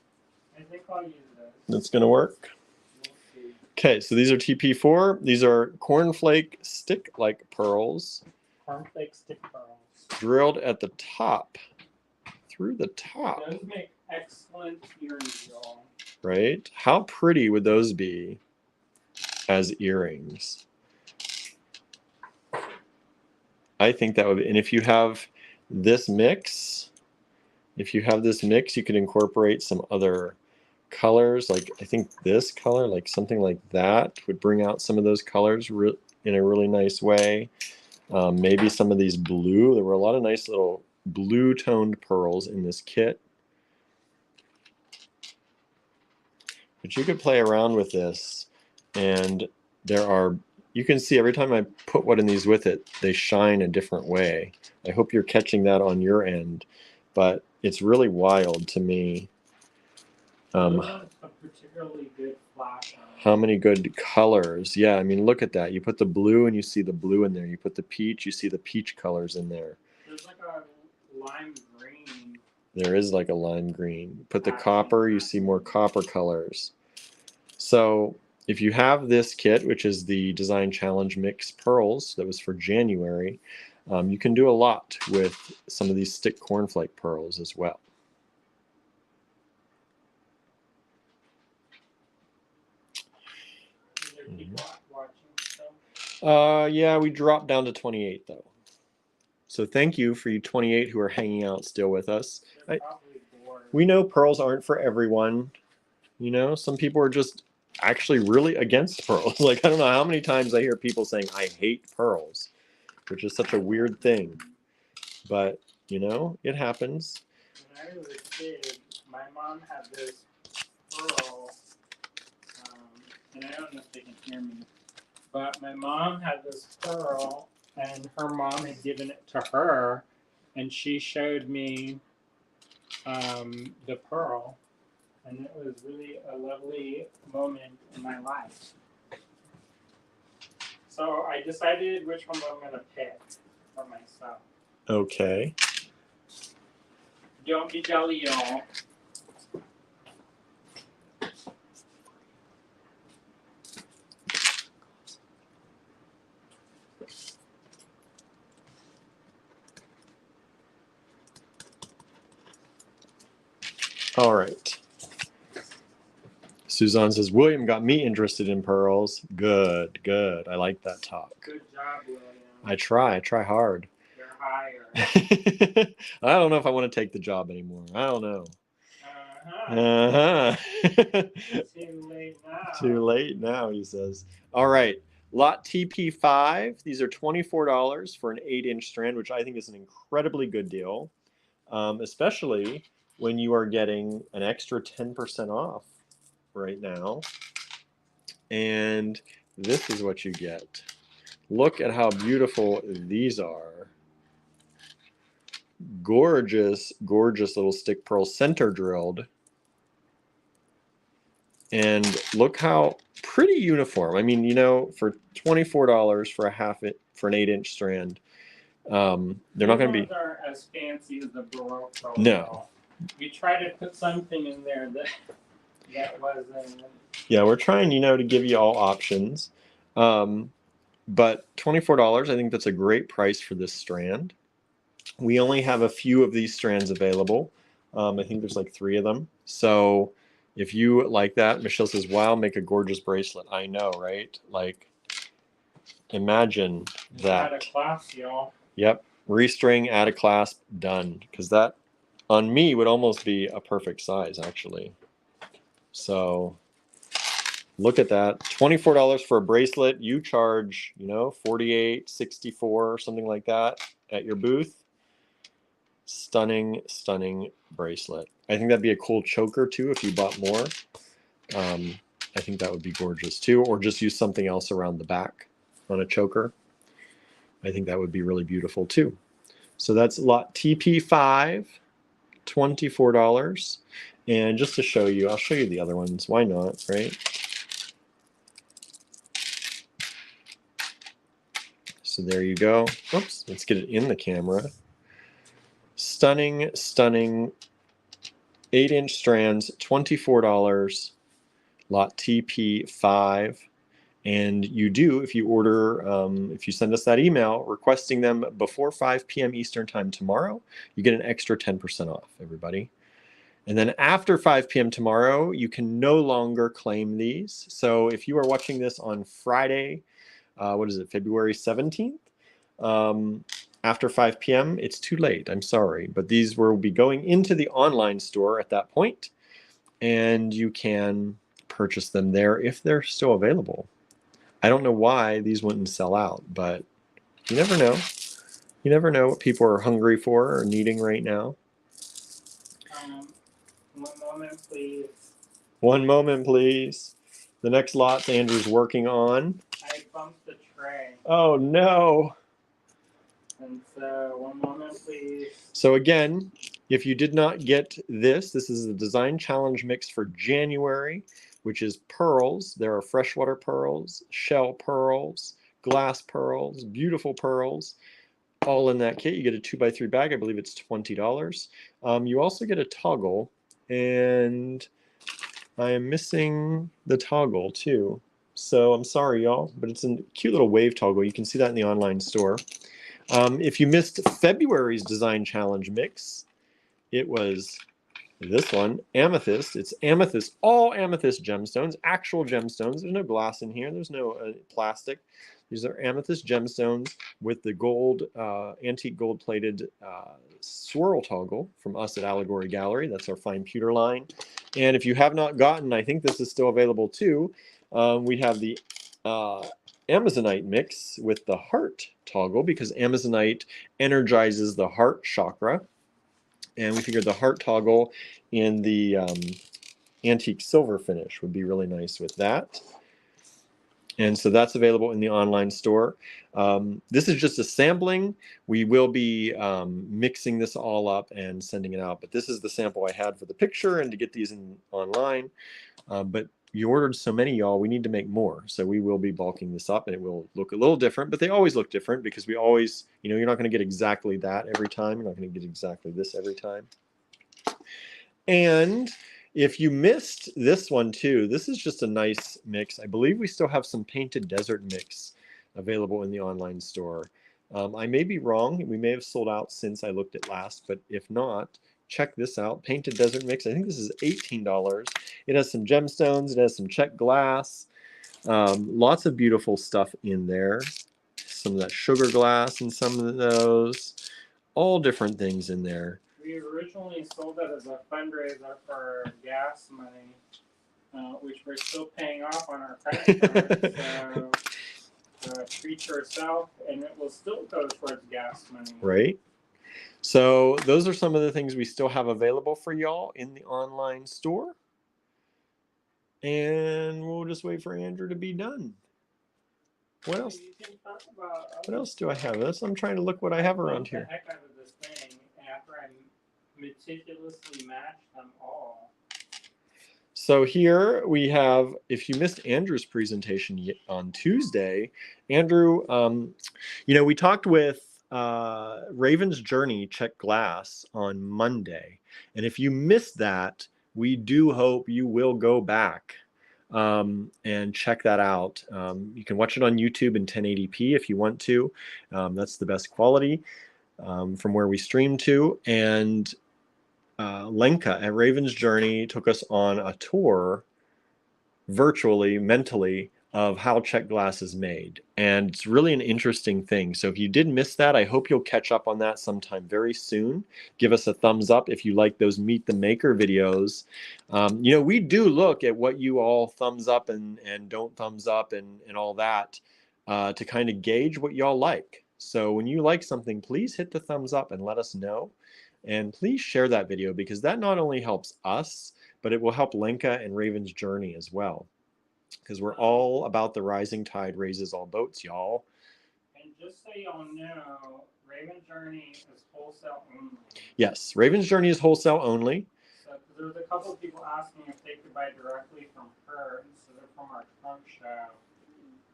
I think I'll use this.
That's gonna work.
We'll see.
Okay, so these are TP4. These are cornflake stick-like pearls
Cornflake stick pearls.
drilled at the top, through the top,
Those make excellent earrings, y'all.
right? How pretty would those be as earrings? I think that would be, and if you have this mix, you could incorporate some other colors. Like I think this color, like something like that, would bring out some of those colors in a really nice way. Maybe some of these blue. There were a lot of nice little blue toned pearls in this kit. But you could play around with this, and you can see every time I put one of these with it, they shine a different way. I hope you're catching that on your end, but it's really wild to me.
A particularly good flash on it.
How many good colors. Yeah, I mean, look at that. You put the blue and you see the blue in there. You put the peach, you see the peach colors in there.
There's like a lime green.
There is like a lime green. Put the copper, you see more copper colors. So if you have this kit, which is the Design Challenge Mix Pearls that was for January, you can do a lot with some of these stick cornflake pearls as well. Yeah, we dropped down to 28 though. So thank you for you 28 who are hanging out still with us. We know pearls aren't for everyone. You know, some people are just actually really against pearls. Like, I don't know how many times I hear people saying, I hate pearls, which is such a weird thing. But, you know, it happens.
When I was a kid, my mom had this pearl, and I don't know if they can hear me, but my mom had this pearl, and her mom had given it to her, and she showed me the pearl, and it was really a lovely moment in my life. So I decided which one I'm going to pick for myself.
Okay.
Don't be jelly, y'all.
All right. Suzanne says, William got me interested in pearls. Good, good. I like that talk.
Good job, William.
I try hard.
You're higher.
I don't know if I want to take the job anymore. I don't know.
Too late now.
Too late now, he says. All right. Lot TP5. These are $24 for an 8-inch strand, which I think is an incredibly good deal, especially when you are getting an extra 10% off right now. And this is what you get. Look at how beautiful these are. Gorgeous, gorgeous little stick pearl center drilled. And look how pretty uniform. I mean, you know, for $24 for an 8-inch strand, they're not going to be.
Aren't as fancy as the Baroque pearl.
No.
We tried to put something in there that wasn't.
Yeah, we're trying, you know, to give you all options. But $24, I think that's a great price for this strand. We only have a few of these strands available. I think there's like 3 of them. So if you like that, Michelle says, wow, make a gorgeous bracelet. I know, right? Like, imagine
Add a
that.
clasp, y'all.
Yep, restring, add a clasp, done. Because that on me would almost be a perfect size actually. So look at that, $24 for a bracelet. You charge, you know, $48, $64 or something like that at your booth. Stunning, stunning bracelet. I think that'd be a cool choker too if you bought more. I think that would be gorgeous too, or just use something else around the back on a choker. I think that would be really beautiful too. So that's lot TP5, $24. And just to show you, I'll show you the other ones. Why not, right? So there you go. Oops, let's get it in the camera. Stunning, stunning 8-inch strands, $24, lot TP5. And you do, if you order, if you send us that email requesting them before 5 p.m. Eastern time tomorrow, you get an extra 10% off, everybody. And then after 5 p.m. tomorrow, you can no longer claim these. So if you are watching this on Friday, what is it, February 17th? After 5 p.m., it's too late. I'm sorry. But these will be going into the online store at that point, and you can purchase them there if they're still available. I don't know why these wouldn't sell out, but you never know. You never know what people are hungry for or needing right now.
1 moment, please.
1 moment, please. The next lot Andrew's working on.
I bumped the tray.
Oh, no.
And so 1 moment, please.
So again, if you did not get this, this is the Design Challenge mix for January, which is pearls. There are freshwater pearls, shell pearls, glass pearls, beautiful pearls, all in that kit. You get a 2x3 bag. I believe it's $20. You also get a toggle, and I am missing the toggle too. So I'm sorry, y'all, but it's a cute little wave toggle. You can see that in the online store. If you missed February's Design Challenge mix, it was this one, amethyst. It's amethyst, all amethyst gemstones, actual gemstones. There's no glass in here. There's no plastic. These are amethyst gemstones with the gold, antique gold plated swirl toggle from us at Allegory Gallery. That's our fine pewter line. And if you have not gotten, I think this is still available too. We have the Amazonite mix with the heart toggle, because Amazonite energizes the heart chakra. And we figured the heart toggle in the antique silver finish would be really nice with that. And so that's available in the online store. This is just a sampling. We will be mixing this all up and sending it out. But this is the sample I had for the picture and to get these in online. But you ordered so many, y'all, we need to make more. So we will be bulking this up, and it will look a little different, but they always look different because we always, you know, you're not going to get exactly that every time. You're not going to get exactly this every time. And if you missed this one too, this is just a nice mix. I believe we still have some Painted Desert mix available in the online store. I may be wrong. We may have sold out since I looked at last, but if not, check this out. Painted Desert mix. I think this is $18. It has some gemstones. It has some checked glass. Lots of beautiful stuff in there. Some of that sugar glass and some of those. All different things in there.
We originally sold that as a fundraiser for gas money, which we're still paying off on our credit card. So treat yourself, and it will still go towards gas money.
Right. So those are some of the things we still have available for y'all in the online store. And we'll just wait for Andrew to be done. What else? What else do I have? I'm trying to look what I have around here.
The heck out of this thing after I meticulously matched them all.
So here we have, if you missed Andrew's presentation on Tuesday, Andrew, you know, we talked with Raven's Journey Check Glass on Monday. And if you missed that, we do hope you will go back and check that out. You can watch it on YouTube in 1080p if you want to. That's the best quality from where we stream to. And Lenka at Raven's Journey took us on a tour virtually, mentally, of how check glass is made. And it's really an interesting thing. So if you did miss that, I hope you'll catch up on that sometime very soon. Give us a thumbs up if you like those Meet the Maker videos. You know, we do look at what you all thumbs up and don't thumbs up and all that to kind of gauge what y'all like. So when you like something, please hit the thumbs up and let us know. And please share that video, because that not only helps us, but it will help Lenka and Raven's journey as well. Because we're all about the rising tide raises all boats, y'all.
And just so y'all know, Raven Journey is wholesale only.
Yes, Raven's Journey is wholesale only.
So there was a couple of people asking if they could buy directly from her instead of from our trunk show.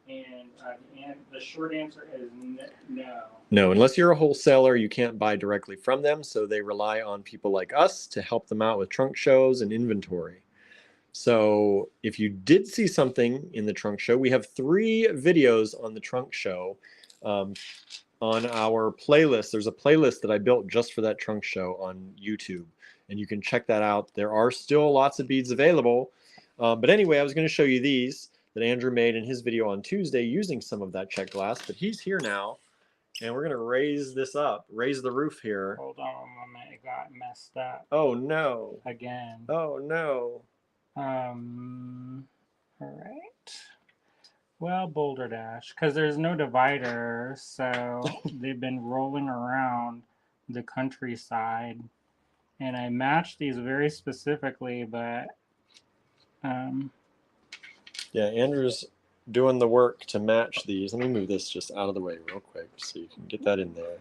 And the short answer is no.
No, unless you're a wholesaler, you can't buy directly from them. So they rely on people like us to help them out with trunk shows and inventory. So if you did see something in the trunk show, we have 3 videos on the trunk show on our playlist. There's a playlist that I built just for that trunk show on YouTube, and you can check that out. There are still lots of beads available. But anyway, I was going to show you these that Andrew made in his video on Tuesday using some of that check glass, but he's here now, and we're going to raise this up, raise the roof here.
Hold on a moment, it got messed up.
Oh, no.
Again.
Oh, no.
All right. Well, Boulder Dash, because there's no divider, so they've been rolling around the countryside, and I matched these very specifically, but
yeah, Andrew's doing the work to match these. Let me move this just out of the way real quick so you can get that in there.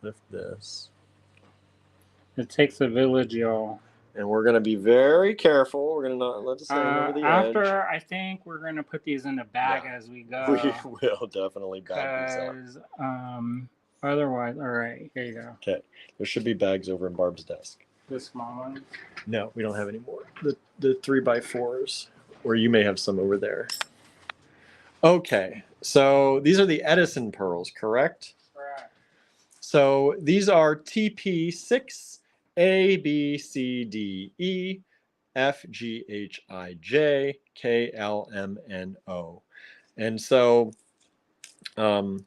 Lift this.
It takes a village, y'all.
And we're going to be very careful. We're going to not let this hang over the edge.
After, I think we're going to put these in a bag as we go.
We will definitely bag these up.
Otherwise, all right, here you go.
Okay. There should be bags over in Barb's desk.
The small one?
No, we don't have any more. The 3x4s. Or you may have some over there. Okay. So these are the Edison pearls, correct?
Correct.
So these are TP6 A, B, C, D, E, F, G, H, I, J, K, L, M, N, O. And so we're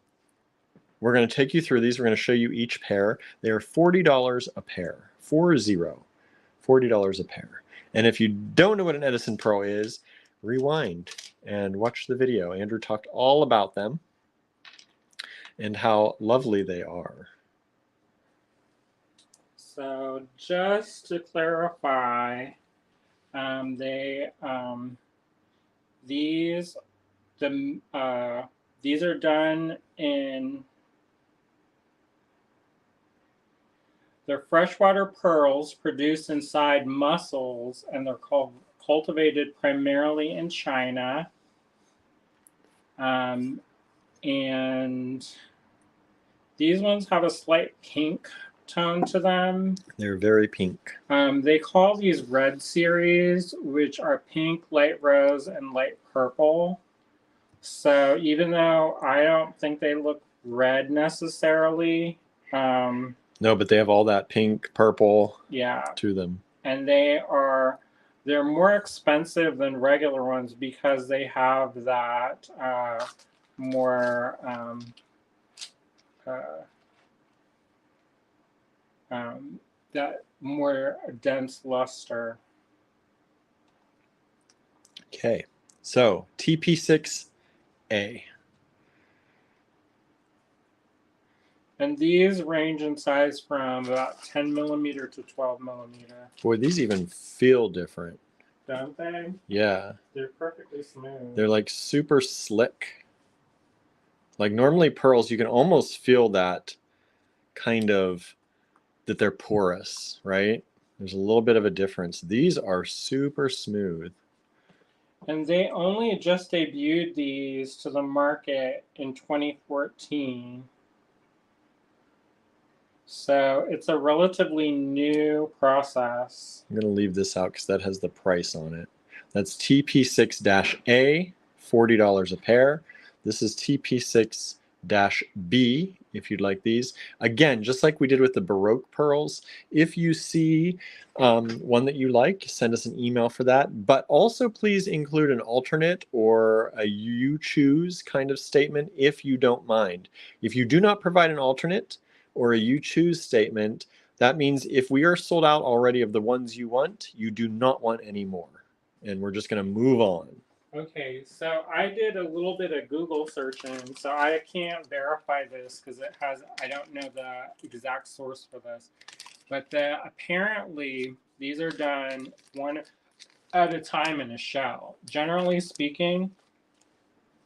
going to take you through these. We're going to show you each pair. They are $40 a pair. 40. $40 a pair. And if you don't know what an Edison pearl is, rewind and watch the video. Andrew talked all about them and how lovely they are.
So just to clarify, these are done in, they're freshwater pearls produced inside mussels, and they're cultivated primarily in China. And these ones have a slight pink tone to them.
They're very pink.
They call these red series, which are pink, light rose, and light purple. So even though I don't think they look red necessarily,
no, but they have all that pink, purple to them.
And they're more expensive than regular ones because they have that more that more dense luster.
Okay, so TP6A.
And these range in size from about 10 millimeter to 12 millimeter.
Boy, these even feel different.
Don't they?
Yeah.
They're perfectly smooth.
They're like super slick. Like normally pearls, you can almost feel that kind of, that they're porous, right? There's a little bit of a difference. These are super smooth.
And they only just debuted these to the market in 2014. So it's a relatively new process.
I'm going to leave this out because that has the price on it. That's TP6-A, $40 a pair. This is TP6 B if you'd like these. Again, just like we did with the Baroque pearls, if you see one that you like, send us an email for that. But also please include an alternate or a you choose kind of statement if you don't mind. If you do not provide an alternate or a you choose statement, that means if we are sold out already of the ones you want, you do not want any more. And we're just going to move on.
Okay, so I did a little bit of Google searching, so I can't verify this because I don't know the exact source for this. But apparently, these are done one at a time in a shell. Generally speaking,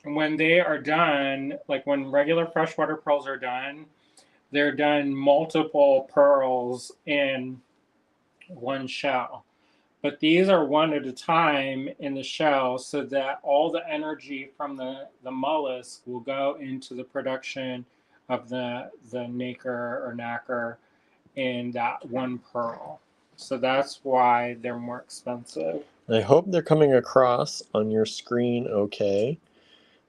when they are done, like when regular freshwater pearls are done, they're done multiple pearls in one shell. But these are one at a time in the shell so that all the energy from the mollusk will go into the production of the nacre or nacre in that one pearl. So that's why they're more expensive.
I hope they're coming across on your screen okay.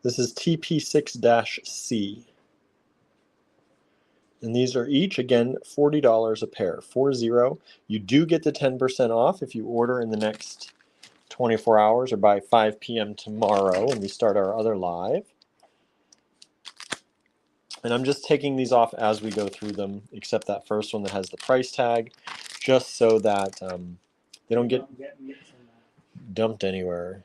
This is TP6-C. And these are each, again, $40 a pair, 40. You do get the 10% off if you order in the next 24 hours or by 5 p.m. tomorrow when we start our other live. And I'm just taking these off as we go through them, except that first one that has the price tag, just so that they don't get dumped anywhere.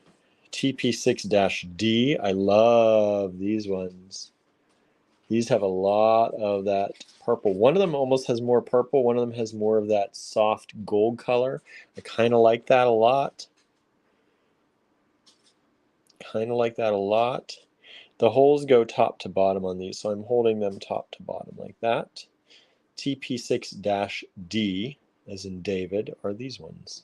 TP6-D, I love these ones. These have a lot of that purple. One of them almost has more purple. One of them has more of that soft gold color. I kind of like that a lot. The holes go top to bottom on these, so I'm holding them top to bottom like that. TP6-D, as in David, are these ones.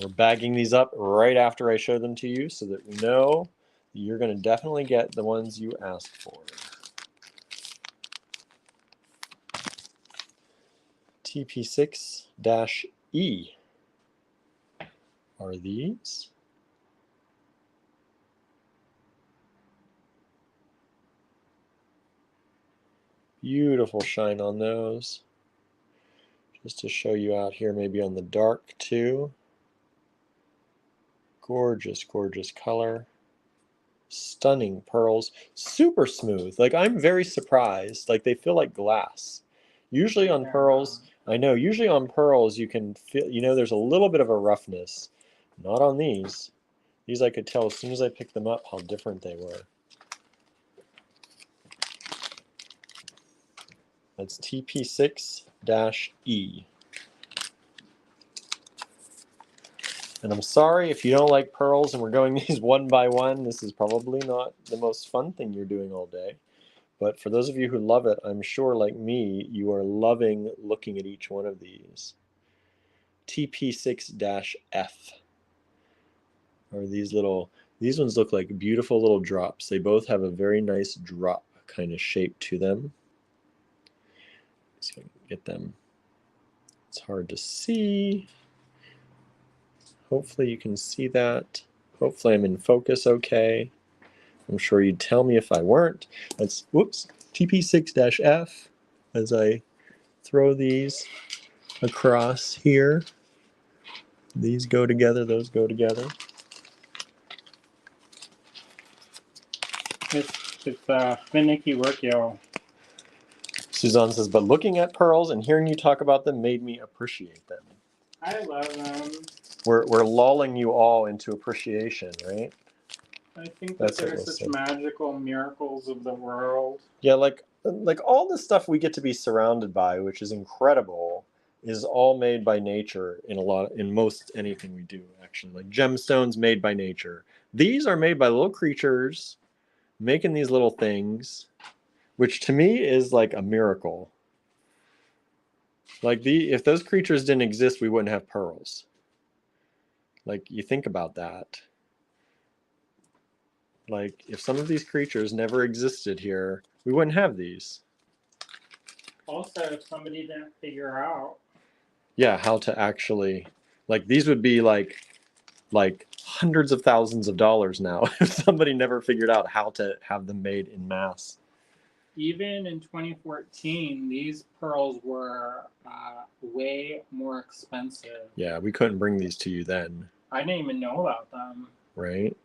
We're bagging these up right after I show them to you so that we know you're going to definitely get the ones you asked for. TP6-E are these. Beautiful shine on those. Just to show you out here, maybe on the dark too. Gorgeous, gorgeous color. Stunning pearls. Super smooth. Like, I'm very surprised. Like, they feel like glass. Usually on pearls, I know, usually on pearls you can feel, you know, there's a little bit of a roughness. Not on these. These I could tell as soon as I picked them up how different they were. That's TP6-E. And I'm sorry if you don't like pearls and we're going these one by one. This is probably not the most fun thing you're doing all day. But for those of you who love it, I'm sure, like me, you are loving looking at each one of these. TP6-F are these ones look like beautiful little drops. They both have a very nice drop kind of shape to them. Let's see if I can get them. It's hard to see. Hopefully you can see that. Hopefully I'm in focus okay. I'm sure you'd tell me if I weren't. That's, whoops, TP6-F as I throw these across here. These go together, those go together.
It's finicky work, y'all.
Suzanne says, but looking at pearls and hearing you talk about them made me appreciate them.
I love them.
We're lulling you all into appreciation, right?
I think that they're such magical miracles of the world.
Yeah, like all the stuff we get to be surrounded by, which is incredible, is all made by nature in most anything we do, actually. Like gemstones made by nature. These are made by little creatures making these little things, which to me is like a miracle. Like if those creatures didn't exist, we wouldn't have pearls. Like, you think about that. Like, if some of these creatures never existed here, we wouldn't have these.
Also, if somebody didn't figure out.
Yeah, how to actually, like, these would be like, like hundreds of thousands of dollars now if somebody never figured out how to have them made in mass.
Even in 2014, these pearls were way more expensive.
Yeah, we couldn't bring these to you then.
I didn't even know about them.
Right?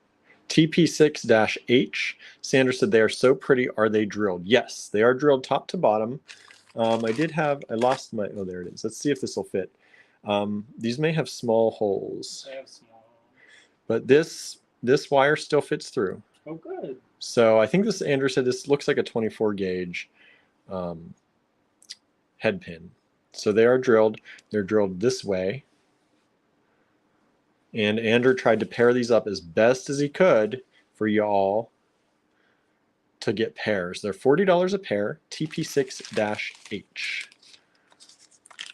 TP6-H. Sandra said they are so pretty. Are they drilled? Yes, they are drilled top to bottom. I lost my, oh, there it is. Let's see if this will fit. These may have small holes.
They have small.
But this wire still fits through.
Oh, good.
So I think this, Andrew said, this looks like a 24 gauge head pin. So they are drilled. They're drilled this way. And Andrew tried to pair these up as best as he could for y'all to get pairs. They're $40 a pair, TP6-H.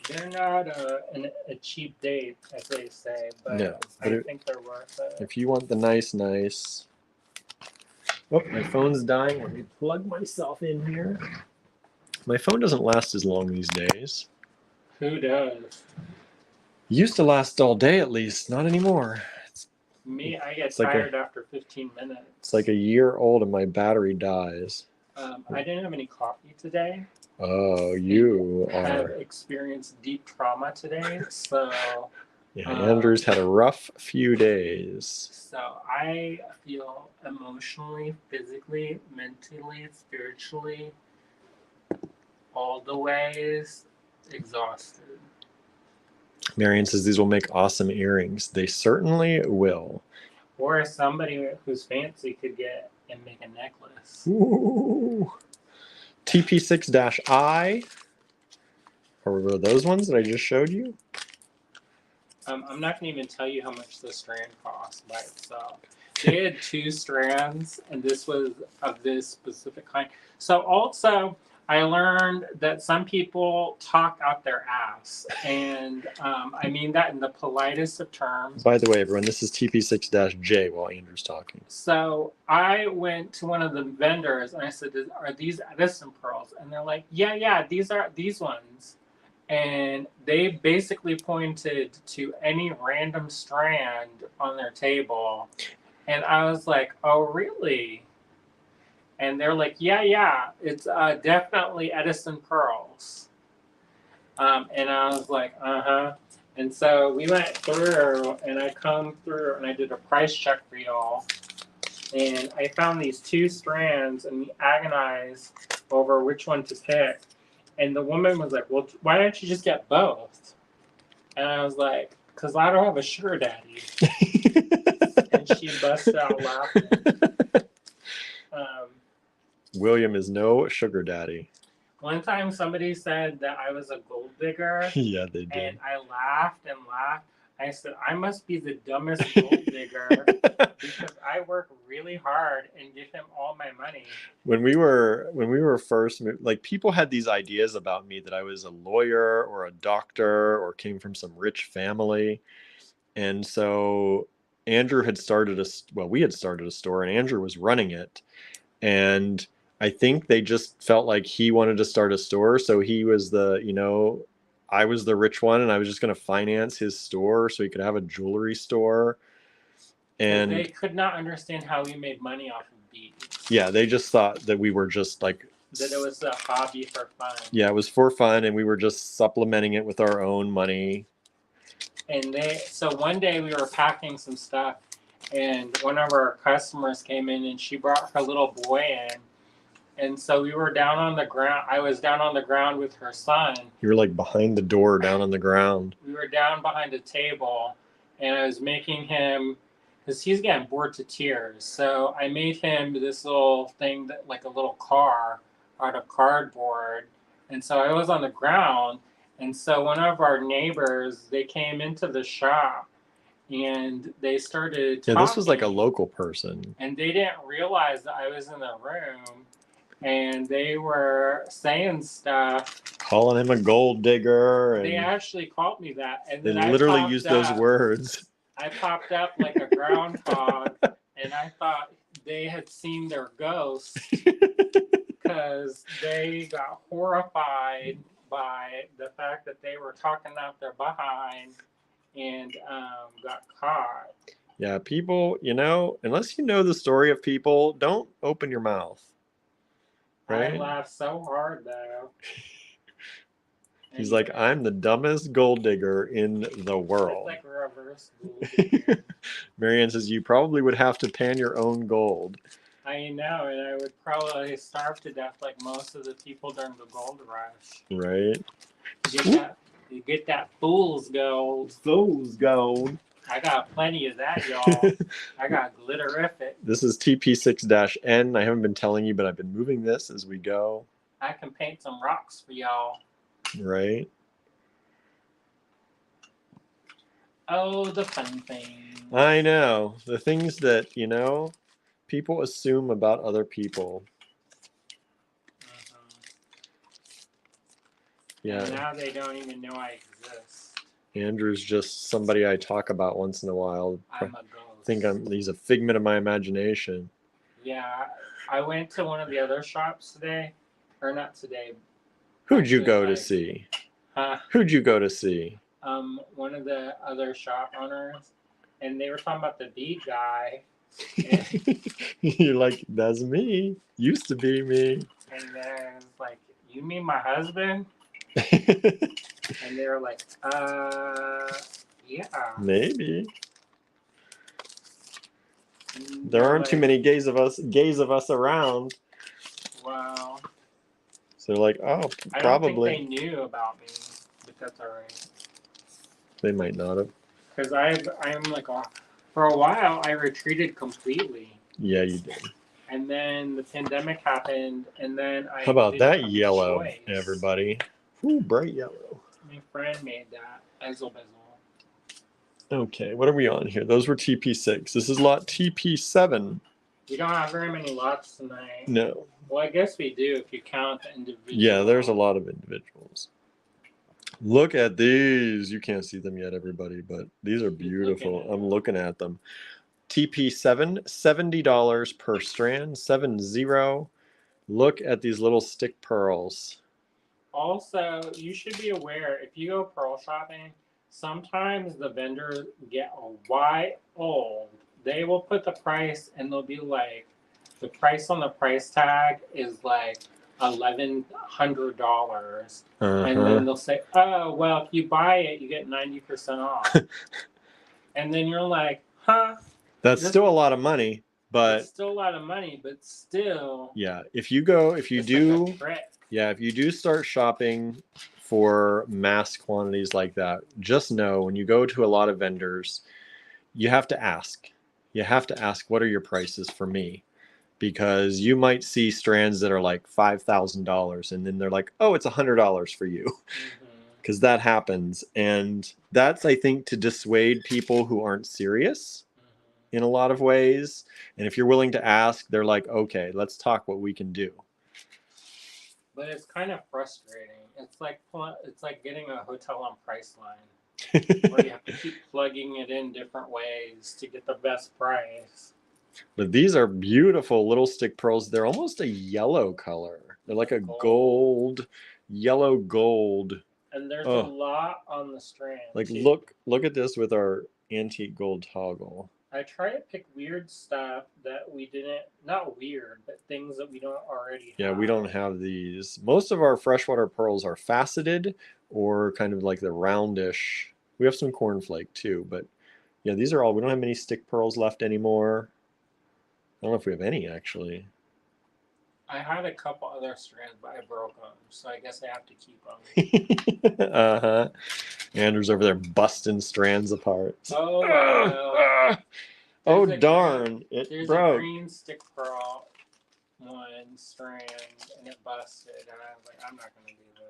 They're not a cheap date, as they say, but,
no,
but I think they're worth it.
If you want the nice. Oh, my phone's dying. Let me plug myself in here. My phone doesn't last as long these days.
Who does?
Used to last all day at least, not anymore.
Me, I get tired after 15 minutes.
It's like a year old and my battery dies.
I didn't have any coffee today.
Oh, you
have experienced deep trauma today, so
yeah, Andrew's had a rough few days.
So I feel emotionally, physically, mentally, spiritually, all the ways exhausted.
Marion says these will make awesome earrings. They certainly will.
Or somebody who's fancy could get and make a necklace.
Ooh. TP6-I. Or were those ones that I just showed you?
I'm not going to even tell you how much the strand costs by itself. They had 2 strands, and this was of this specific kind. So also, I learned that some people talk out their ass, and I mean that in the politest of terms.
By the way, everyone, this is TP6-J while Andrew's talking.
So I went to one of the vendors, and I said, are these Edison pearls? And they're like, yeah, these are these ones. And they basically pointed to any random strand on their table. And I was like, oh, really? And they're like, yeah, it's definitely Edison pearls. And I was like, uh-huh. And so we went through, and I come through, and I did a price check for y'all. And I found these 2 strands, and we agonized over which one to pick. And the woman was like, well, why don't you just get both? And I was like, because I don't have a sugar daddy. And she busted out laughing.
William is no sugar daddy.
One time somebody said that I was a gold digger.
Yeah, they did.
And I laughed and laughed. I said, I must be the dumbest gold digger because I work really hard and give him all my money.
When we were first, like, people had these ideas about me that I was a lawyer or a doctor or came from some rich family. And so Andrew had started we had started a store, and Andrew was running it. And I think they just felt like he wanted to start a store. So he was I was the rich one, and I was just going to finance his store so he could have a jewelry store. And
they could not understand how we made money off of beads.
Yeah, they just thought that we were just like...
that it was a hobby for fun.
Yeah, it was for fun, and we were just supplementing it with our own money.
And so one day we were packing some stuff, and one of our customers came in, and she brought her little boy in. And so we were down on the ground. I was down on the ground with her son.
You were like behind the door, down on the ground.
We were down behind a table, and I was making him, because he's getting bored to tears. So I made him this little thing, that like a little car out of cardboard. And so I was on the ground. And so one of our neighbors, they came into the shop, and they started talking.
Yeah, this was like a local person.
And they didn't realize that I was in the room. And they were saying stuff.
Calling him a gold digger.
They actually called me that. And
they
then
literally used those words.
I popped up like a groundhog, and I thought they had seen their ghost because they got horrified by the fact that they were talking out their behind and got caught.
Yeah, people, unless you know the story of people, don't open your mouth.
I
Right?
laughed so hard though.
He's like,
Anyway,
I'm the dumbest gold digger in the
it's
world.
like reverse gold digging.
Marianne says, you probably would have to pan your own gold.
I know, and I would probably starve to death like most of the people during the gold rush.
Right?
You get that fool's gold.
Fool's gold.
I got plenty of that, y'all. I got glitterific.
This is TP6-N. I haven't been telling you, but I've been moving this as we go.
I can paint some rocks for y'all.
Right?
Oh, the fun thing.
I know. The things that, people assume about other people. Yeah.
And now they don't even know I exist.
Andrew's just somebody I talk about once in a while.
I'm a ghost.
Think he's a figment of my imagination.
Yeah, I went to one of the other shops today, or not today.
Who'd you go to see? Who'd you go to see?
One of the other shop owners, and they were talking about the bead guy.
You're like, that's me. Used to be me.
And then it's like, you mean my husband? And they were like, yeah.
Maybe.
And
there aren't too many gays of us around.
Wow.
So they're like, oh,
I
probably.
don't think they knew about me, but that's all right.
They might not have.
Because I'm like, for a while, I retreated completely.
Yeah, you did.
And then the pandemic happened, and then I.
How about that yellow, everybody? Ooh, bright yellow.
My friend made that. Ezel bezel.
Okay, what are we on here? Those were TP6. This is lot TP7.
We don't have very many lots tonight.
No.
Well, I guess we do if you count the individuals.
Yeah, there's a lot of individuals. Look at these. You can't see them yet, everybody, but these are beautiful. I'm looking at them. TP7, $70 per strand, 70. Look at these little stick pearls.
Also, you should be aware, if you go pearl shopping, sometimes the vendors get a white old. They will put the price, and they'll be like, the price on the price tag is like $1,100. And then they'll say, oh, well, if you buy it, you get 90% off. And then you're like, huh?
That's still a lot of money, but
it's still a lot of money, but still.
Yeah, if you do start shopping for mass quantities like that, just know when you go to a lot of vendors, you have to ask. You have to ask, what are your prices for me? Because you might see strands that are like $5,000, and then they're like, oh, it's $100 for you. Because that happens. And that's, I think, to dissuade people who aren't serious in a lot of ways. And if you're willing to ask, they're like, okay, let's talk what we can do.
But it's kind of frustrating. It's like getting a hotel on Priceline, where you have to keep plugging it in different ways to get the best price.
But these are beautiful little stick pearls. They're almost a yellow color. They're like a gold, yellow gold.
And there's a lot on the strand.
Like
too.
look at this with our antique gold toggle.
I try to pick weird stuff that we didn't, not weird, but things that we don't already have.
Yeah, we don't have these. Most of our freshwater pearls are faceted or kind of like the roundish. We have some cornflake too, but yeah, these are all, we don't have many stick pearls left anymore. I don't know if we have any actually.
I had a couple other strands, but I broke them, so I guess I have to keep them.
Andrew's over there busting strands apart.
Oh, wow.
Oh, darn. It
there's
broke.
A green stick pearl one strand, and it busted, and I was like, I'm not going to do this.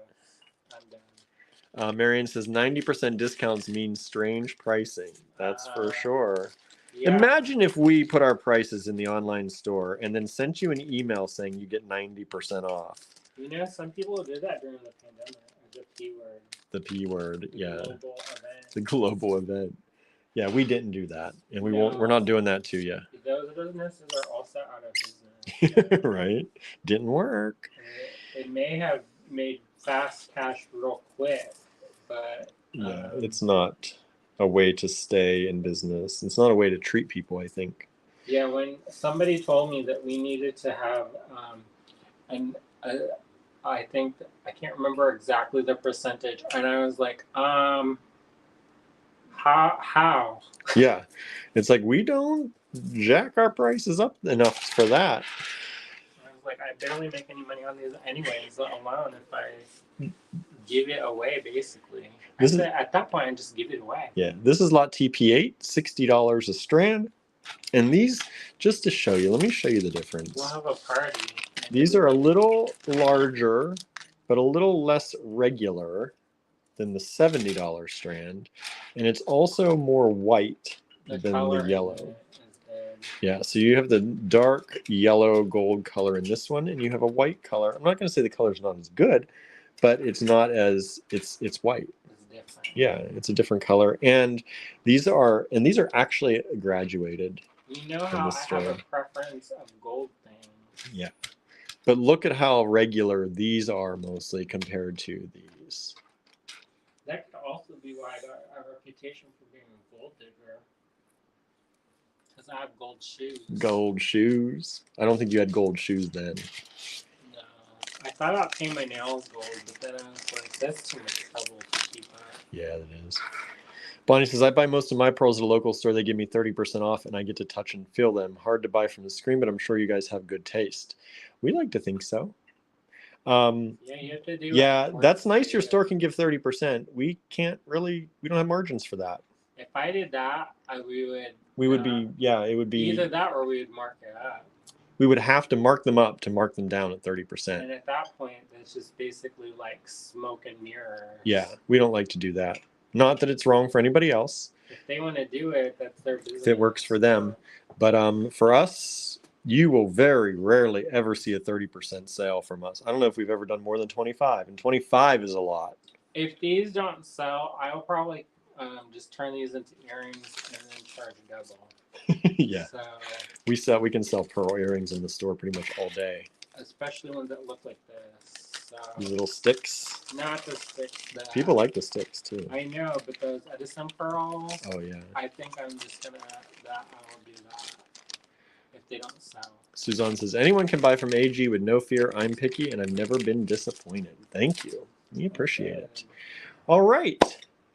I'm done.
Marion says 90% discounts mean strange pricing. That's for sure.
Yeah.
Imagine if we put our prices in the online store and then sent you an email saying you get 90% off.
You know, some people did that during the pandemic. The P word.
The P word, yeah.
Global event.
The global event. Yeah, we didn't do that, and we won't. We're not doing that to you.
Those businesses are also out of business.
Right? Didn't work.
It may have made fast cash real quick, but
yeah, it's not a way to stay in business. It's not a way to treat people, I think.
Yeah, when somebody told me that we needed to have, an, uh, I think I can't remember exactly the percentage, and I was like, how?
Yeah. It's like we don't jack our prices up enough for that.
I was like, I barely make any money on these anyways, let alone if I give it away, basically. At that point, I just give it away.
Yeah, this is lot TP8, $60 a strand. And these, just to show you, let me show you the difference.
We'll have a party.
These are a little larger, but a little less regular than the $70 strand. And it's also more white than the yellow. Yeah, so you have the dark yellow gold color in this one, and you have a white color. I'm not going to say the color's not as good, but it's not as it's white.
It's different.
Yeah, it's a different color, and these are actually graduated.
You know how I have a preference of gold things.
Yeah, but look at how regular these are mostly compared to these.
That could also be why I got a reputation for being a gold digger. Because I have gold shoes.
Gold shoes? I don't think you had gold shoes then.
No. I thought about painting my nails gold, but then I was like, that's too much trouble to keep up.
Yeah, it is. Bonnie says, I buy most of my pearls at a local store. They give me 30% off, and I get to touch and feel them. Hard to buy from the screen, but I'm sure you guys have good taste. We like to think so.
Yeah, you have to do
that's nice. Your store can give 30%. We can't really, we don't have margins for that.
If I did that, it would be
either
that or we would mark it up.
We would have to mark them up to mark them down at 30%.
And at that point, it's just basically like smoke and mirrors.
Yeah, we don't like to do that. Not that it's wrong for anybody else.
If they want to do it, that's their business.
If it works for them. But for us, you will very rarely ever see a 30% sale from us. I don't know if we've ever done more than 25, and 25 is a lot.
If these don't sell, I'll probably just turn these into earrings and then charge double.
Yeah.
So
we can sell pearl earrings in the store pretty much all day.
Especially ones that look like this. So,
these little sticks.
Not the sticks.
People like the sticks too.
I know, but those Edison pearls.
Oh yeah.
I think I'm just gonna I will do that if they don't sell.
Suzanne says, anyone can buy from AG with no fear. I'm picky and I've never been disappointed. Thank you. We appreciate it. All right.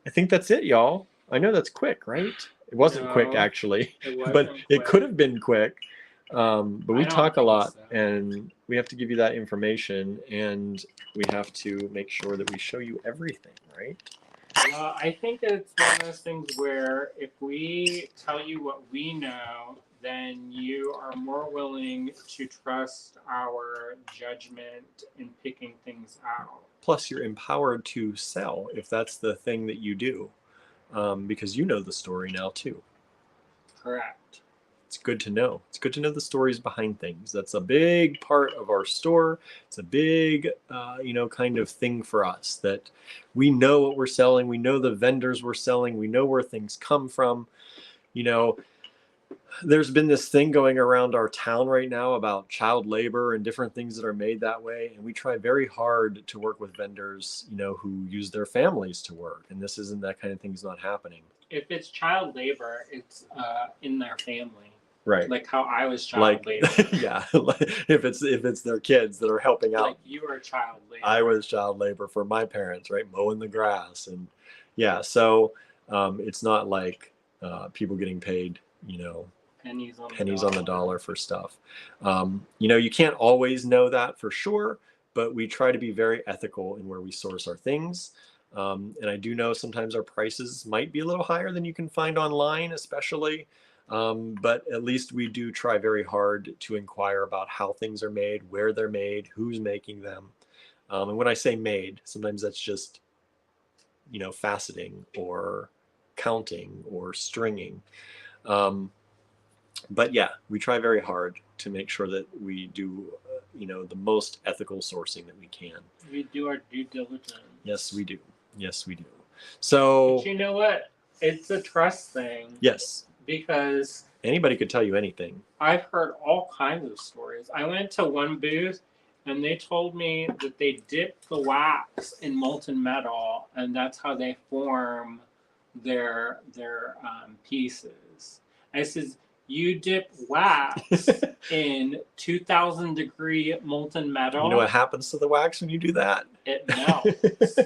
I think that's it, y'all. I know that's quick, right? It wasn't quick actually, but it could have been quick. But we talk a lot, and we have to give you that information, and we have to make sure that we show you everything, right?
Well, I think it's one of those things where if we tell you what we know, then you are more willing to trust our judgment in picking things out.
Plus, you're empowered to sell if that's the thing that you do, because you know the story now too.
Correct.
It's good to know. It's good to know the stories behind things. That's a big part of our store. It's a big, kind of thing for us, that we know what we're selling. We know the vendors we're selling. We know where things come from. There's been this thing going around our town right now about child labor and different things that are made that way. And we try very hard to work with vendors, who use their families to work. And this isn't that kind of thing's not happening.
If it's child labor, it's in their family.
Right.
Like how I was child labor.
Yeah. if it's their kids that are helping out.
Like you were child labor.
I was child labor for my parents, right? Mowing the grass. And yeah, so it's not like people getting paid, pennies on the dollar for stuff. You can't always know that for sure, but we try to be very ethical in where we source our things. And I do know sometimes our prices might be a little higher than you can find online, especially. But at least we do try very hard to inquire about how things are made, where they're made, who's making them. And when I say made, sometimes that's just, faceting or counting or stringing. But yeah, we try very hard to make sure that we do, the most ethical sourcing that we can.
We do our due diligence.
Yes, we do. Yes, we do. So.
But you know what? It's a trust thing.
Yes.
Because
anybody could tell you anything.
I've heard all kinds of stories. I went to one booth and they told me that they dip the wax in molten metal and that's how they form their pieces. I says, you dip wax in 2,000-degree molten metal.
You know what happens to the wax when you do that?
It melts.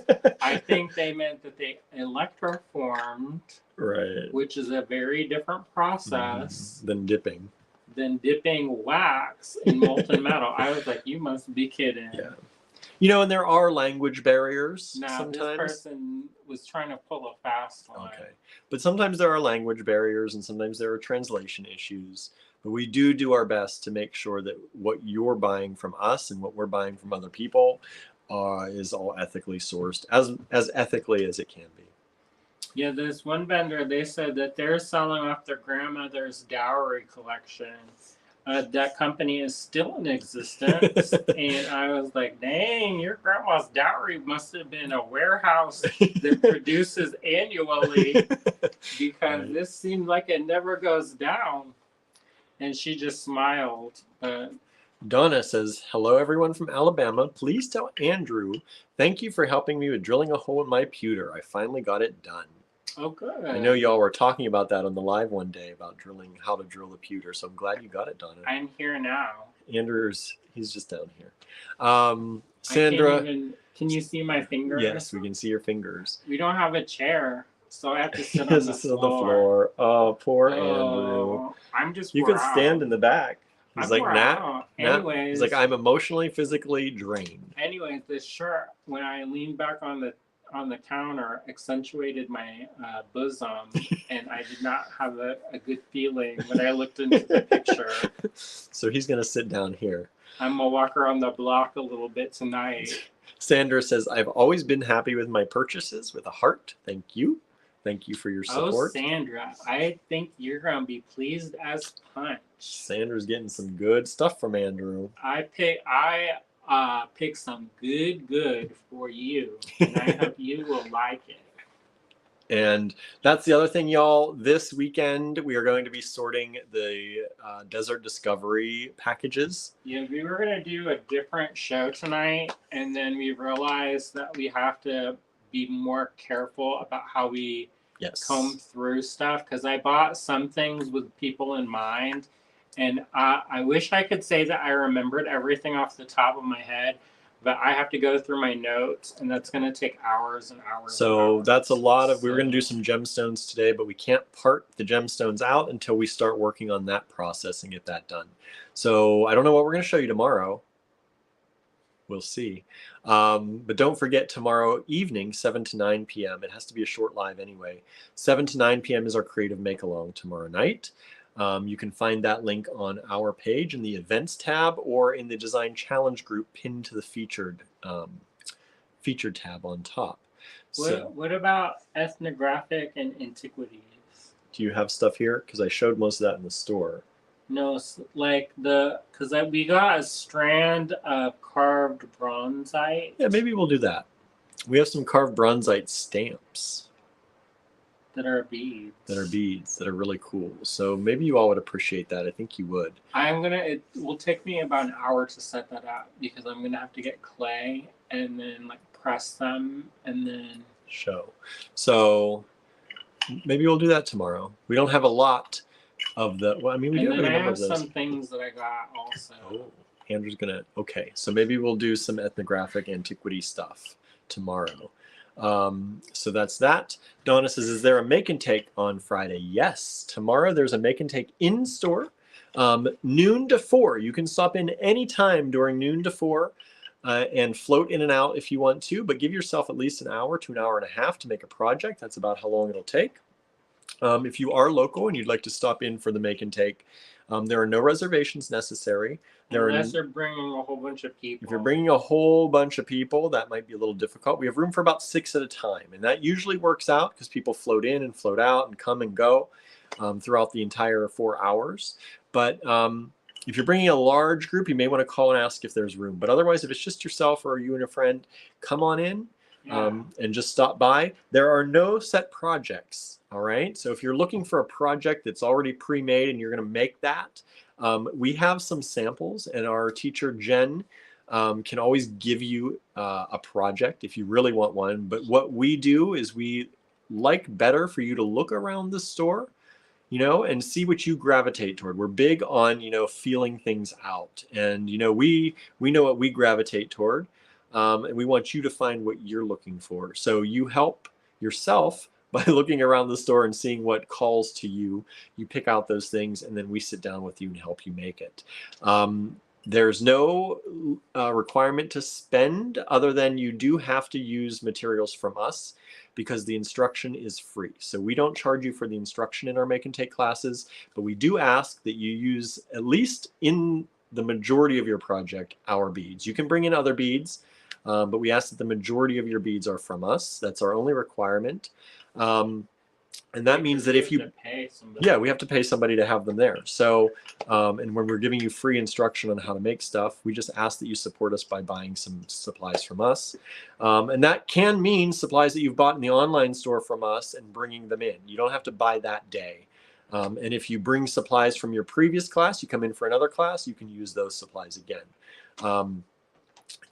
I think they meant that they electroformed,
right,
which is a very different process
than dipping.
Than dipping wax in molten metal. I was like, you must be kidding.
Yeah. You know, and there are language barriers sometimes.
This person was trying to pull a fast one.
Okay. But sometimes there are language barriers and sometimes there are translation issues. But we do our best to make sure that what you're buying from us and what we're buying from other people is all ethically sourced, as ethically as it can be.
Yeah, there's one vendor, they said that they're selling off their grandmother's dowry collection. That company is still in existence. And I was like, dang, your grandma's dowry must have been a warehouse that produces annually, because this seemed like it never goes down. And she just smiled.
Donna says, hello, everyone from Alabama. Please tell Andrew, thank you for helping me with drilling a hole in my pewter. I finally got it done.
Oh, good.
I know y'all were talking about that on the live one day about how to drill the pewter. So I'm glad you got it, Donna.
I'm here now.
He's just down here. Sandra.
Can you see my fingers?
Yes, we can see your fingers.
We don't have a chair, so I have to sit on the
floor. Oh, poor Andrew.
I'm just
You could stand in the back. He's like,
anyways,
he's like, I'm emotionally, physically drained.
Anyways, this shirt, when I leaned back on the counter, accentuated my bosom, and I did not have a good feeling when I looked into the picture.
So he's gonna sit down here.
I'm gonna walk around the block a little bit tonight.
Sandra says, I've always been happy with my purchases with a heart. Thank you. Thank you for your support.
Oh, Sandra, I think you're going to be pleased as punch.
Sandra's getting some good stuff from Andrew.
I picked some good for you, and I hope you will like it.
And that's the other thing, y'all. This weekend, we are going to be sorting the Desert Discovery packages.
Yeah, we were going to do a different show tonight, and then we realized that we have to be more careful about how we comb through stuff, because I bought some things with people in mind, and I wish I could say that I remembered everything off the top of my head, but I have to go through my notes, and that's going to take hours and hours.
So that's a lot of, we were going to do some gemstones today, but we can't part the gemstones out until we start working on that process and get that done. So I don't know what we're going to show you tomorrow. We'll see. But don't forget, tomorrow evening, 7 to 9 p.m. It has to be a short live anyway. 7 to 9 p.m. is our creative make-along tomorrow night. You can find that link on our page in the events tab or in the design challenge group pinned to the featured tab on top.
What about ethnographic and antiquities?
Do you have stuff here? Because I showed most of that in the store.
No, like because we got a strand of carved bronzite.
Yeah, maybe we'll do that. We have some carved bronzite stamps.
That are beads.
That are really cool. So maybe you all would appreciate that. I think you would.
It will take me about an hour to set that up, because I'm gonna have to get clay and then like press them and then
show. So maybe we'll do that tomorrow. We don't have a lot of the. Well, I mean, we do have a number of those.
Some things that I got also.
Oh, Andrew's gonna. Okay, so maybe we'll do some ethnographic antiquity stuff tomorrow. So that's that. Donna says, is there a make and take on Friday? Yes. Tomorrow there's a make and take in store, noon to 4. You can stop in any time during noon to 4 and float in and out if you want to, but give yourself at least an hour to an hour and a half to make a project. That's about how long it'll take. If you are local and you'd like to stop in for the make and take, there are no reservations necessary.
Unless you're bringing a whole bunch of people.
If you're bringing a whole bunch of people, that might be a little difficult. We have room for about 6 at a time, and that usually works out because people float in and float out and come and go throughout the entire 4 hours. But if you're bringing a large group, you may want to call and ask if there's room. But otherwise, if it's just yourself or you and a friend, come on in and just stop by. There are no set projects. All right. So if you're looking for a project that's already pre-made and you're going to make that, we have some samples, and our teacher Jen can always give you a project if you really want one. But what we do is we like better for you to look around the store, you know, and see what you gravitate toward. We're big on, you know, feeling things out. And, you know, we know what we gravitate toward. And we want you to find what you're looking for. So you help yourself by looking around the store and seeing what calls to you. You pick out those things, and then we sit down with you and help you make it. There's no requirement to spend other than you do have to use materials from us, because the instruction is free. So we don't charge you for the instruction in our make and take classes, but we do ask that you use, at least in the majority of your project, our beads. You can bring in other beads, but we ask that the majority of your beads are from us. That's our only requirement. And that means that if you, yeah, we have to pay somebody to have them there. So, and when we're giving you free instruction on how to make stuff, we just ask that you support us by buying some supplies from us. And that can mean supplies that you've bought in the online store from us and bringing them in. You don't have to buy that day. And if you bring supplies from your previous class, you come in for another class, you can use those supplies again.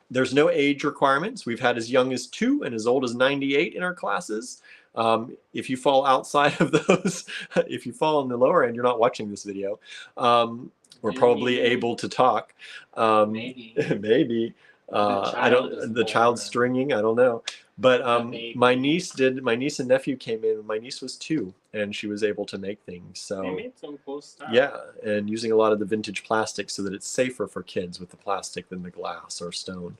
There's no age requirements. We've had as young as 2 and as old as 98 in our classes. If you fall outside of those, if you fall on the lower end, you're not watching this video. We're probably able to talk. Maybe. Maybe. I don't. The child's stringing. I don't know. But my niece and nephew came in. My niece was 2, and she was able to make things. So
they made some cool stuff.
Yeah, and using a lot of the vintage plastic so that it's safer for kids with the plastic than the glass or stone.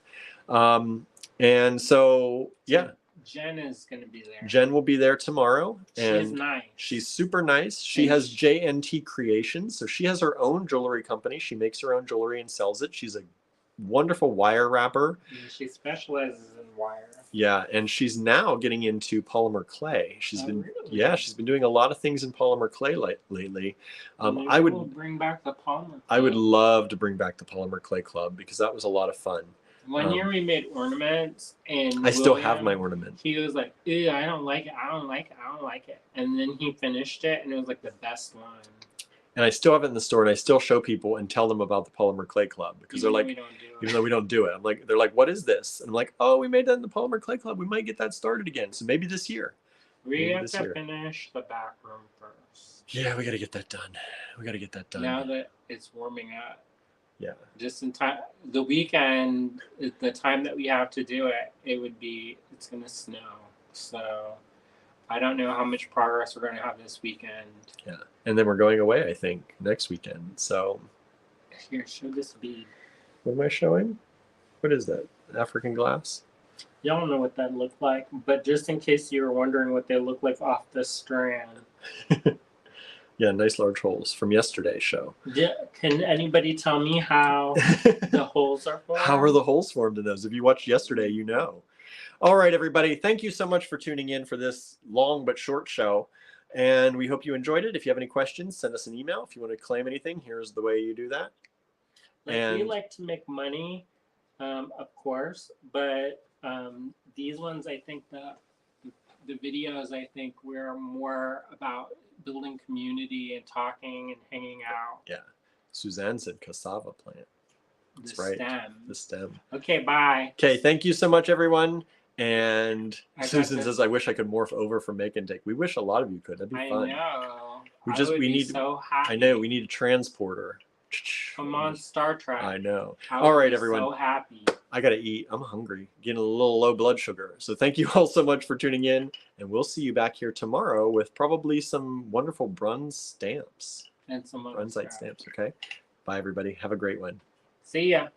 And so yeah.
Jen is going to be there.
Jen will be there tomorrow. And
she's nice.
She's super nice. She has JNT Creations. So she has her own jewelry company. She makes her own jewelry and sells it. She's a wonderful wire wrapper.
She specializes in wire.
Yeah, and she's now getting into polymer clay. She's been doing a lot of things in polymer clay lately. I would
bring back the polymer clay.
I would love to bring back the polymer clay club, because that was a lot of fun.
One year we made ornaments, and
I still have my ornament.
He was like, ew, I don't like it, I don't like it, I don't like it. And then he finished it, and it was like the best one.
And I still have it in the store, and I still show people and tell them about the Polymer Clay Club, because they're like, even though we don't do it, I'm like, they're like, what is this? And I'm like, oh, we made that in the Polymer Clay Club. We might get that started again. So maybe this year.
We have to finish the back room first.
Yeah, we got to get that done. We got to get that done.
Now that it's warming up.
Yeah.
Just in time, the weekend, the time that we have to do it, it's going to snow. So I don't know how much progress we're going to have this weekend.
Yeah. And then we're going away, I think, next weekend. So
here, show this bead.
What am I showing? What is that? African glass?
Y'all know what that looked like, but just in case you were wondering what they look like off the strand.
Yeah, nice large holes from yesterday's show.
Yeah, can anybody tell me how the holes are formed?
How are the holes formed in those? If you watched yesterday, you know. All right, everybody. Thank you so much for tuning in for this long but short show. And we hope you enjoyed it. If you have any questions, send us an email. If you want to claim anything, here's the way you do that.
We like to make money, of course, but these ones, I think the videos, I think we're more about building community and talking and hanging out.
Yeah. Suzanne said cassava plant. That's right. The stem.
Okay, bye.
Okay, thank you so much, everyone. And Susan says, I wish I could morph over from make and take. We wish a lot of you could. That'd be fun.
I know.
We need
so happy.
I know, we need a transporter.
Come on, Star Trek.
I know. All right, everyone.
So happy.
I gotta eat. I'm hungry. Getting a little low blood sugar. So thank you all so much for tuning in, and we'll see you back here tomorrow with probably some wonderful bronze stamps.
And some
Bronzite stamps. Okay. Bye, everybody. Have a great one.
See ya.